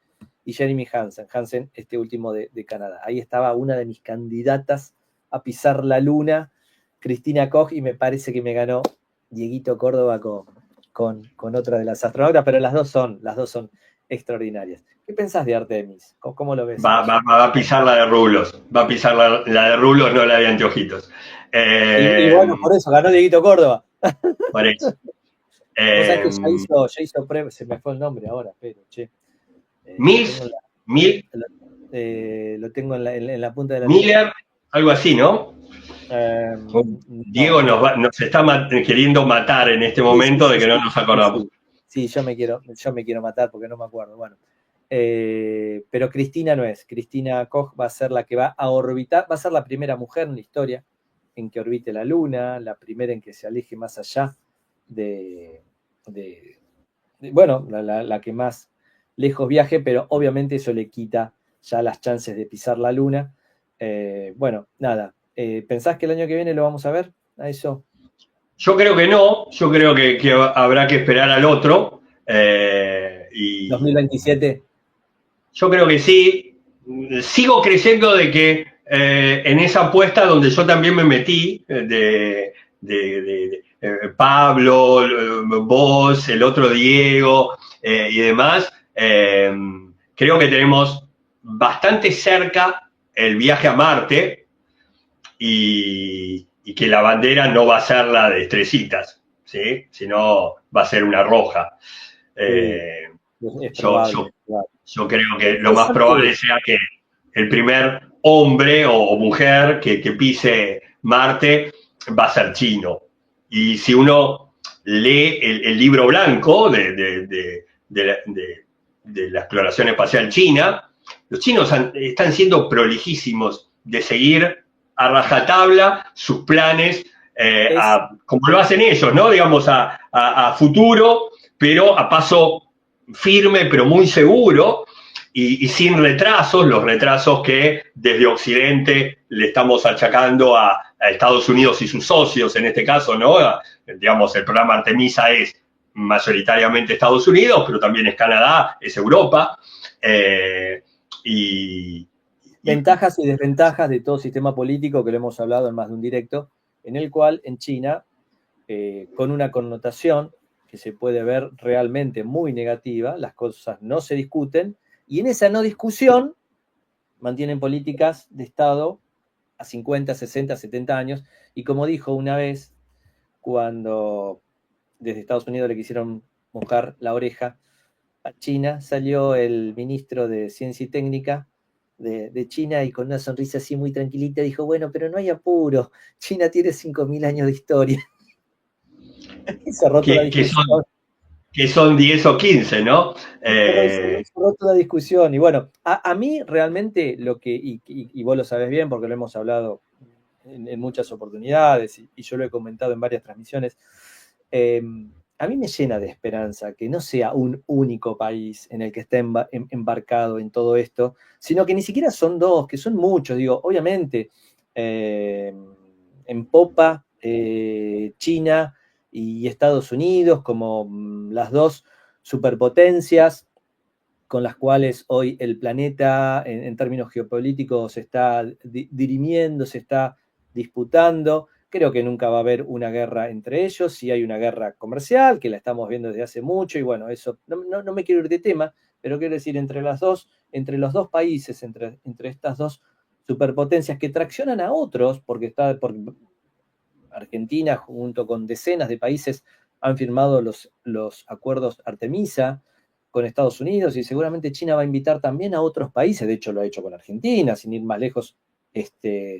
y Jeremy Hansen? Hansen, este último de Canadá. Ahí estaba una de mis candidatas a pisar la Luna, Christina Koch, y me parece que me ganó Dieguito Córdoba con otra de las astronautas, pero las dos son extraordinarias. ¿Qué pensás de Artemis? ¿Cómo lo ves? Va a pisar la de Rulos. Va a pisar la de Rulos, no la de Anteojitos. Y bueno, por eso ganó Dieguito Córdoba. Por eso. O sea que ya hizo prueba, se me fue el nombre ahora, pero che. Lo tengo en la punta de la Miller, algo así, ¿no? Diego nos está queriendo matar en este momento de que no nos acordamos. Sí, yo me quiero matar porque no me acuerdo. Bueno, pero Cristina no es. Christina Koch va a ser la que va a orbitar, va a ser la primera mujer en la historia en que orbite la Luna, la primera en que se aleje más allá bueno, la que más lejos viaje, pero obviamente eso le quita ya las chances de pisar la Luna. Bueno, nada. ¿Pensás que el año que viene lo vamos a ver a eso? Yo creo que no, yo creo que habrá que esperar al otro. ¿2027? Yo creo que sí. Sigo creyendo de que en esa apuesta donde yo también me metí, de Pablo, vos, el otro Diego y demás, creo que tenemos bastante cerca el viaje a Marte y que la bandera no va a ser la de estrellitas, ¿sí? Sino va a ser una roja. Yo creo que lo más probable sea que el primer hombre o mujer que pise Marte va a ser chino. Y si uno lee el libro blanco de la exploración espacial china, los chinos están siendo prolijísimos de seguir a rajatabla sus planes, como lo hacen ellos, ¿no? Digamos, a futuro, pero a paso firme, pero muy seguro, y sin retrasos, los retrasos que desde Occidente le estamos achacando a Estados Unidos y sus socios, en este caso, ¿no? Digamos, el programa Artemisa es mayoritariamente Estados Unidos, pero también es Canadá, es Europa, Ventajas y desventajas de todo sistema político, que lo hemos hablado en más de un directo, en el cual en China, con una connotación que se puede ver realmente muy negativa, las cosas no se discuten, y en esa no discusión mantienen políticas de Estado a 50, 60, 70 años, y como dijo una vez, cuando desde Estados Unidos le quisieron mojar la oreja a China, salió el ministro de Ciencia y Técnica de China y con una sonrisa así muy tranquilita dijo, bueno, pero no hay apuro, China tiene 5.000 años de historia. Y se rotó la discusión. que son 10 o 15, ¿no? Cerró toda discusión. Y bueno, a mí realmente lo que, y vos lo sabés bien porque lo hemos hablado en muchas oportunidades y yo lo he comentado en varias transmisiones, eh, a mí me llena de esperanza que no sea un único país en el que esté embarcado en todo esto, sino que ni siquiera son dos, que son muchos. Digo, obviamente, en popa, China y Estados Unidos como las dos superpotencias con las cuales hoy el planeta en términos geopolíticos se está dirimiendo, se está disputando. Creo que nunca va a haber una guerra entre ellos, sí hay una guerra comercial, que la estamos viendo desde hace mucho, y bueno, eso no me quiero ir de tema, pero quiero decir, entre los dos países, entre estas dos superpotencias que traccionan a otros, porque Argentina, junto con decenas de países, han firmado los acuerdos Artemisa con Estados Unidos y seguramente China va a invitar también a otros países. De hecho, lo ha hecho con Argentina. Sin ir más lejos,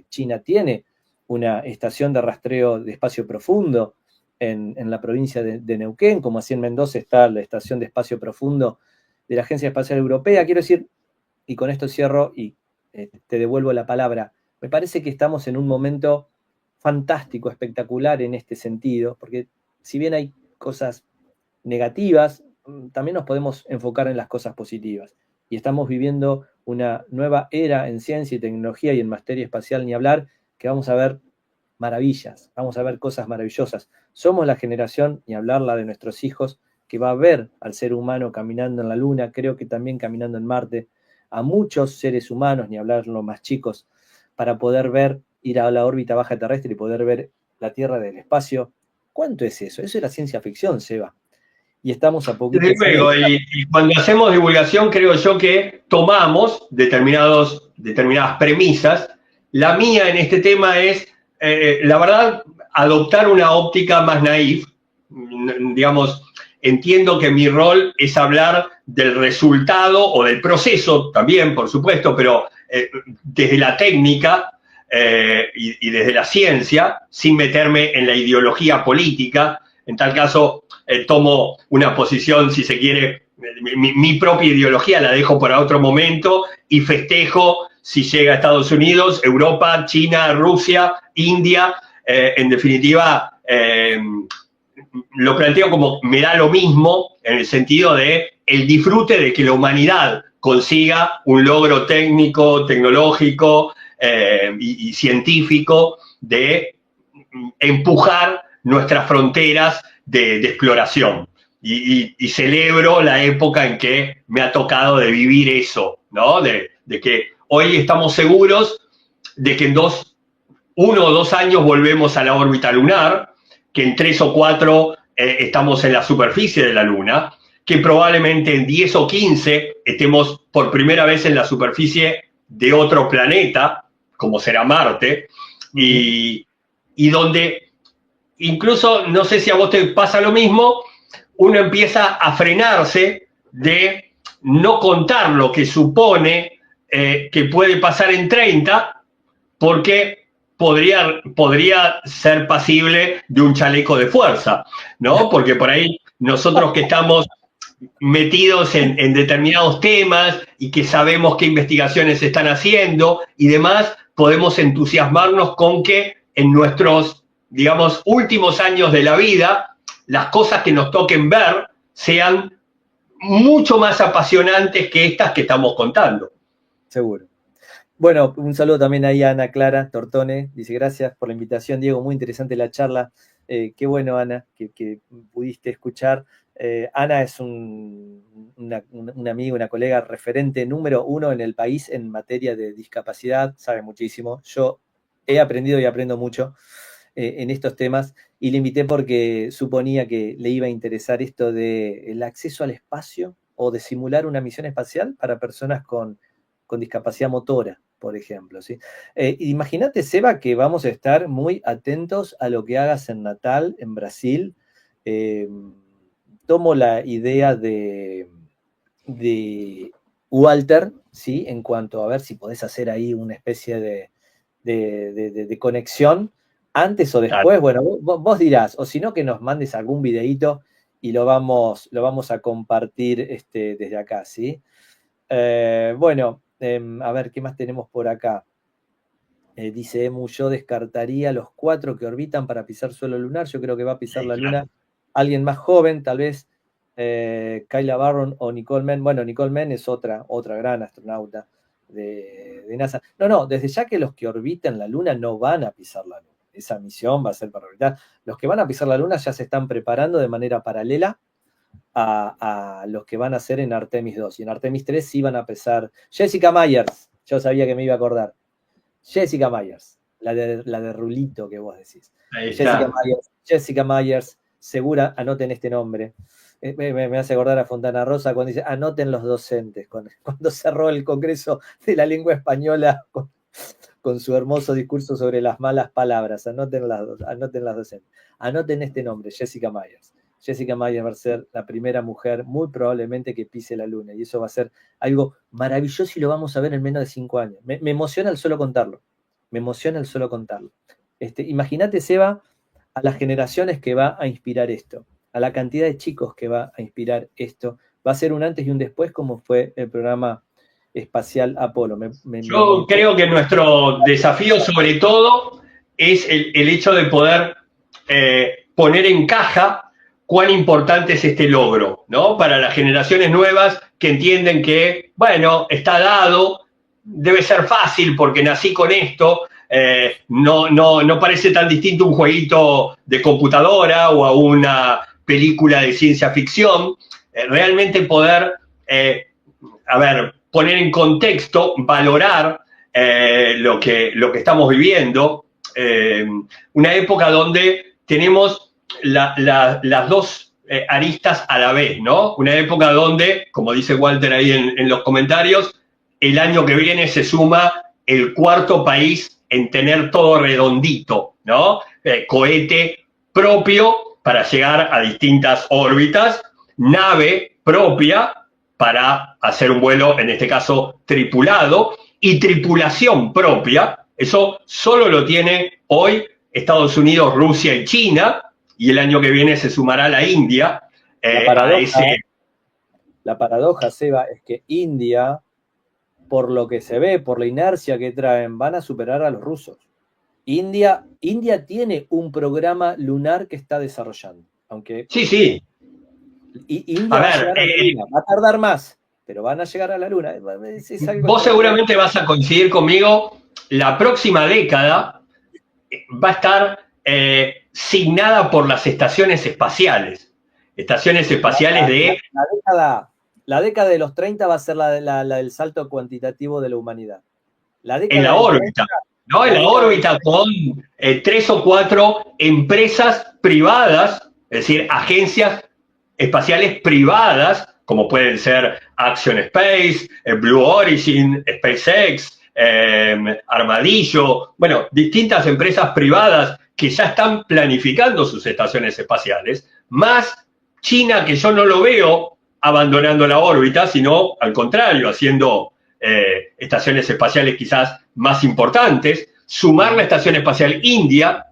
China tiene una estación de rastreo de espacio profundo en la provincia de Neuquén, como así en Mendoza está la estación de espacio profundo de la Agencia Espacial Europea. Quiero decir, y con esto cierro y te devuelvo la palabra, me parece que estamos en un momento fantástico, espectacular en este sentido, porque si bien hay cosas negativas, también nos podemos enfocar en las cosas positivas. Y estamos viviendo una nueva era en ciencia y tecnología y en materia espacial, ni hablar, que vamos a ver maravillas, vamos a ver cosas maravillosas. Somos la generación, ni hablarla de nuestros hijos, que va a ver al ser humano caminando en la Luna, creo que también caminando en Marte, a muchos seres humanos, ni hablar los más chicos, para poder ver, ir a la órbita baja terrestre y poder ver la Tierra del espacio. ¿Cuánto es eso? Eso era ciencia ficción, Seba. Y estamos a Desde poquitos años. luego, y cuando hacemos divulgación, creo yo que tomamos determinadas premisas. La mía en este tema es, la verdad, adoptar una óptica más naif. Digamos, entiendo que mi rol es hablar del resultado o del proceso también, por supuesto, pero desde la técnica y desde la ciencia, sin meterme en la ideología política. En tal caso, tomo una posición, si se quiere, mi propia ideología la dejo para otro momento y festejo si llega a Estados Unidos, Europa, China, Rusia, India. En definitiva, lo planteo como me da lo mismo en el sentido de el disfrute de que la humanidad consiga un logro técnico, tecnológico y científico de empujar nuestras fronteras de exploración. Y celebro la época en que me ha tocado de vivir eso, ¿no? De que hoy estamos seguros de que en 1 o 2 años volvemos a la órbita lunar, que en 3 o 4 estamos en la superficie de la Luna, que probablemente en 10 o 15 estemos por primera vez en la superficie de otro planeta, como será Marte, y donde incluso, no sé si a vos te pasa lo mismo, uno empieza a frenarse de no contar lo que supone que puede pasar en 30, porque podría ser pasible de un chaleco de fuerza, ¿no? Porque por ahí nosotros que estamos metidos en determinados temas y que sabemos qué investigaciones se están haciendo y demás, podemos entusiasmarnos con que en nuestros, digamos, últimos años de la vida, las cosas que nos toquen ver sean mucho más apasionantes que estas que estamos contando. Seguro. Bueno, un saludo también ahí a Ana Clara Tortone. Dice, gracias por la invitación, Diego. Muy interesante la charla. Qué bueno, Ana, que pudiste escuchar. Ana es un amigo, una colega referente número 1 en el país en materia de discapacidad. Sabe muchísimo. Yo he aprendido y aprendo mucho en estos temas y le invité porque suponía que le iba a interesar esto del acceso al espacio o de simular una misión espacial para personas con discapacidad motora, por ejemplo. ¿Sí? Imagínate, Seba, que vamos a estar muy atentos a lo que hagas en Natal, en Brasil. Tomo la idea de Walter, ¿sí? En cuanto a ver si podés hacer ahí una especie de conexión antes o después. Bueno, vos dirás, o si no, que nos mandes algún videíto y lo vamos a compartir desde acá, ¿sí? Bueno, a ver, ¿qué más tenemos por acá? Dice Emu, yo descartaría los 4 que orbitan para pisar suelo lunar. Yo creo que va a pisar la luna alguien más joven, tal vez Kyla Barron o Nicole Mann. Bueno, Nicole Mann es otra gran astronauta de NASA. No, desde ya que los que orbitan la luna no van a pisar la luna. Esa misión va a ser para orbitar. Los que van a pisar la luna ya se están preparando de manera paralela a los que van a hacer en Artemis 2. Y en Artemis 3 sí van a pisar Jessica Myers. Yo sabía que me iba a acordar. Jessica Myers, la de Rulito que vos decís. Jessica Myers, segura, anoten este nombre. Me hace acordar a Fontana Rosa cuando dice, anoten los docentes, cuando cerró el Congreso de la Lengua Española con su hermoso discurso sobre las malas palabras. Anoten las docentes. Anoten este nombre, Jessica Myers. Jessica Myers va a ser la primera mujer, muy probablemente, que pise la luna. Y eso va a ser algo maravilloso y lo vamos a ver en menos de 5 años. Me emociona el solo contarlo. Imagínate, Seba, a las generaciones que va a inspirar esto, a la cantidad de chicos que va a inspirar esto. Va a ser un antes y un después, como fue el programa espacial Apolo. Yo creo que nuestro desafío, sobre todo, es el hecho de poder poner en caja cuán importante es este logro, ¿no? Para las generaciones nuevas que entienden que, bueno, está dado, debe ser fácil porque nací con esto, no parece tan distinto un jueguito de computadora o a una película de ciencia ficción. Realmente poder, poner en contexto, valorar lo que estamos viviendo, una época donde tenemos las dos aristas a la vez, ¿no? Una época donde, como dice Walter ahí en los comentarios, el año que viene se suma el 4.º país en tener todo redondito, ¿no? Cohete propio para llegar a distintas órbitas, nave propia para hacer un vuelo, en este caso tripulado, y tripulación propia. Eso solo lo tiene hoy Estados Unidos, Rusia y China, y el año que viene se sumará la India. La paradoja, Seba, es que India, por lo que se ve, por la inercia que traen, van a superar a los rusos. India tiene un programa lunar que está desarrollando, aunque... Sí. India va a llegar a la luna. Va a tardar más, pero van a llegar a la luna. Vos seguramente vas a coincidir conmigo, la próxima década va a estar signada por las estaciones espaciales. Estaciones espaciales La década de los 30 va a ser la del salto cuantitativo de la humanidad. En la órbita, ¿no? En la órbita con 3 o 4 empresas privadas, es decir, agencias espaciales privadas, como pueden ser Action Space, Blue Origin, SpaceX, Armadillo, bueno, distintas empresas privadas que ya están planificando sus estaciones espaciales, más China, que yo no lo veo abandonando la órbita, sino al contrario, haciendo estaciones espaciales quizás más importantes, sumar la Estación Espacial India,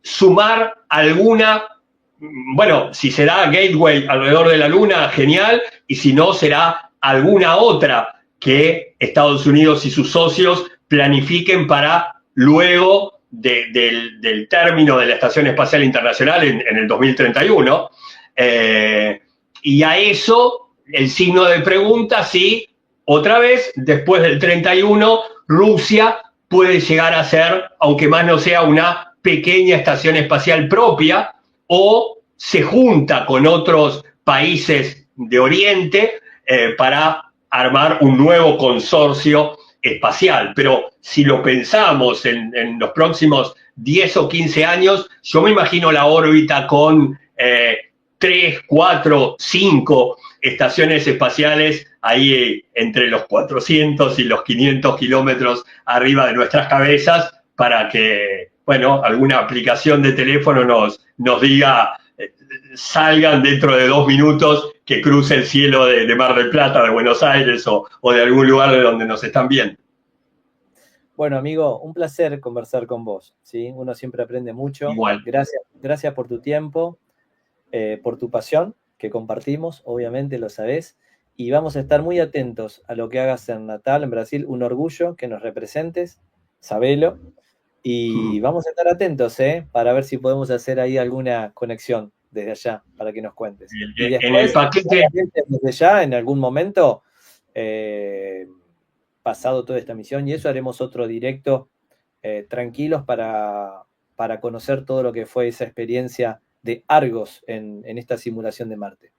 sumar alguna, bueno, si será Gateway alrededor de la Luna, genial, y si no, será alguna otra que Estados Unidos y sus socios planifiquen para luego del término de la Estación Espacial Internacional en el 2031. Y a eso, el signo de pregunta, si otra vez, después del 31, Rusia puede llegar a ser, aunque más no sea, una pequeña estación espacial propia, o se junta con otros países de Oriente para armar un nuevo consorcio espacial. Pero si lo pensamos en los próximos 10 o 15 años, yo me imagino la órbita con 3, 4, 5 estaciones espaciales ahí entre los 400 y los 500 kilómetros arriba de nuestras cabezas para que, bueno, alguna aplicación de teléfono nos diga salgan dentro de 2 minutos que cruce el cielo de Mar del Plata, de Buenos Aires o de algún lugar de donde nos están viendo. Bueno, amigo, un placer conversar con vos, ¿sí? Uno siempre aprende mucho. Igual. Gracias por tu tiempo. por tu pasión, que compartimos, obviamente lo sabés, y vamos a estar muy atentos a lo que hagas en Natal, en Brasil. Un orgullo que nos representes, sabelo, y vamos a estar atentos, para ver si podemos hacer ahí alguna conexión desde allá, para que nos cuentes. Y En el después, paquete, desde ya, en algún momento, pasado toda esta misión, y eso haremos otro directo, tranquilos, para conocer todo lo que fue esa experiencia de Argos en esta simulación de Marte.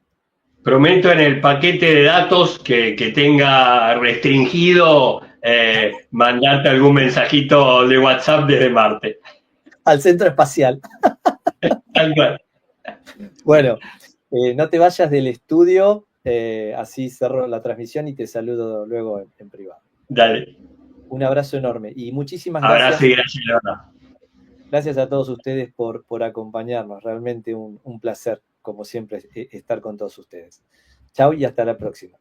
prometo en el paquete de datos que tenga restringido mandarte algún mensajito de WhatsApp desde Marte. Al centro espacial. Tal cual. Bueno, no te vayas del estudio, así cerro la transmisión y te saludo luego en privado. Dale. Un abrazo enorme y muchísimas Abrazo gracias. y gracias, Leona. Gracias a todos ustedes por acompañarnos. Realmente un placer, como siempre, estar con todos ustedes. Chau y hasta la próxima.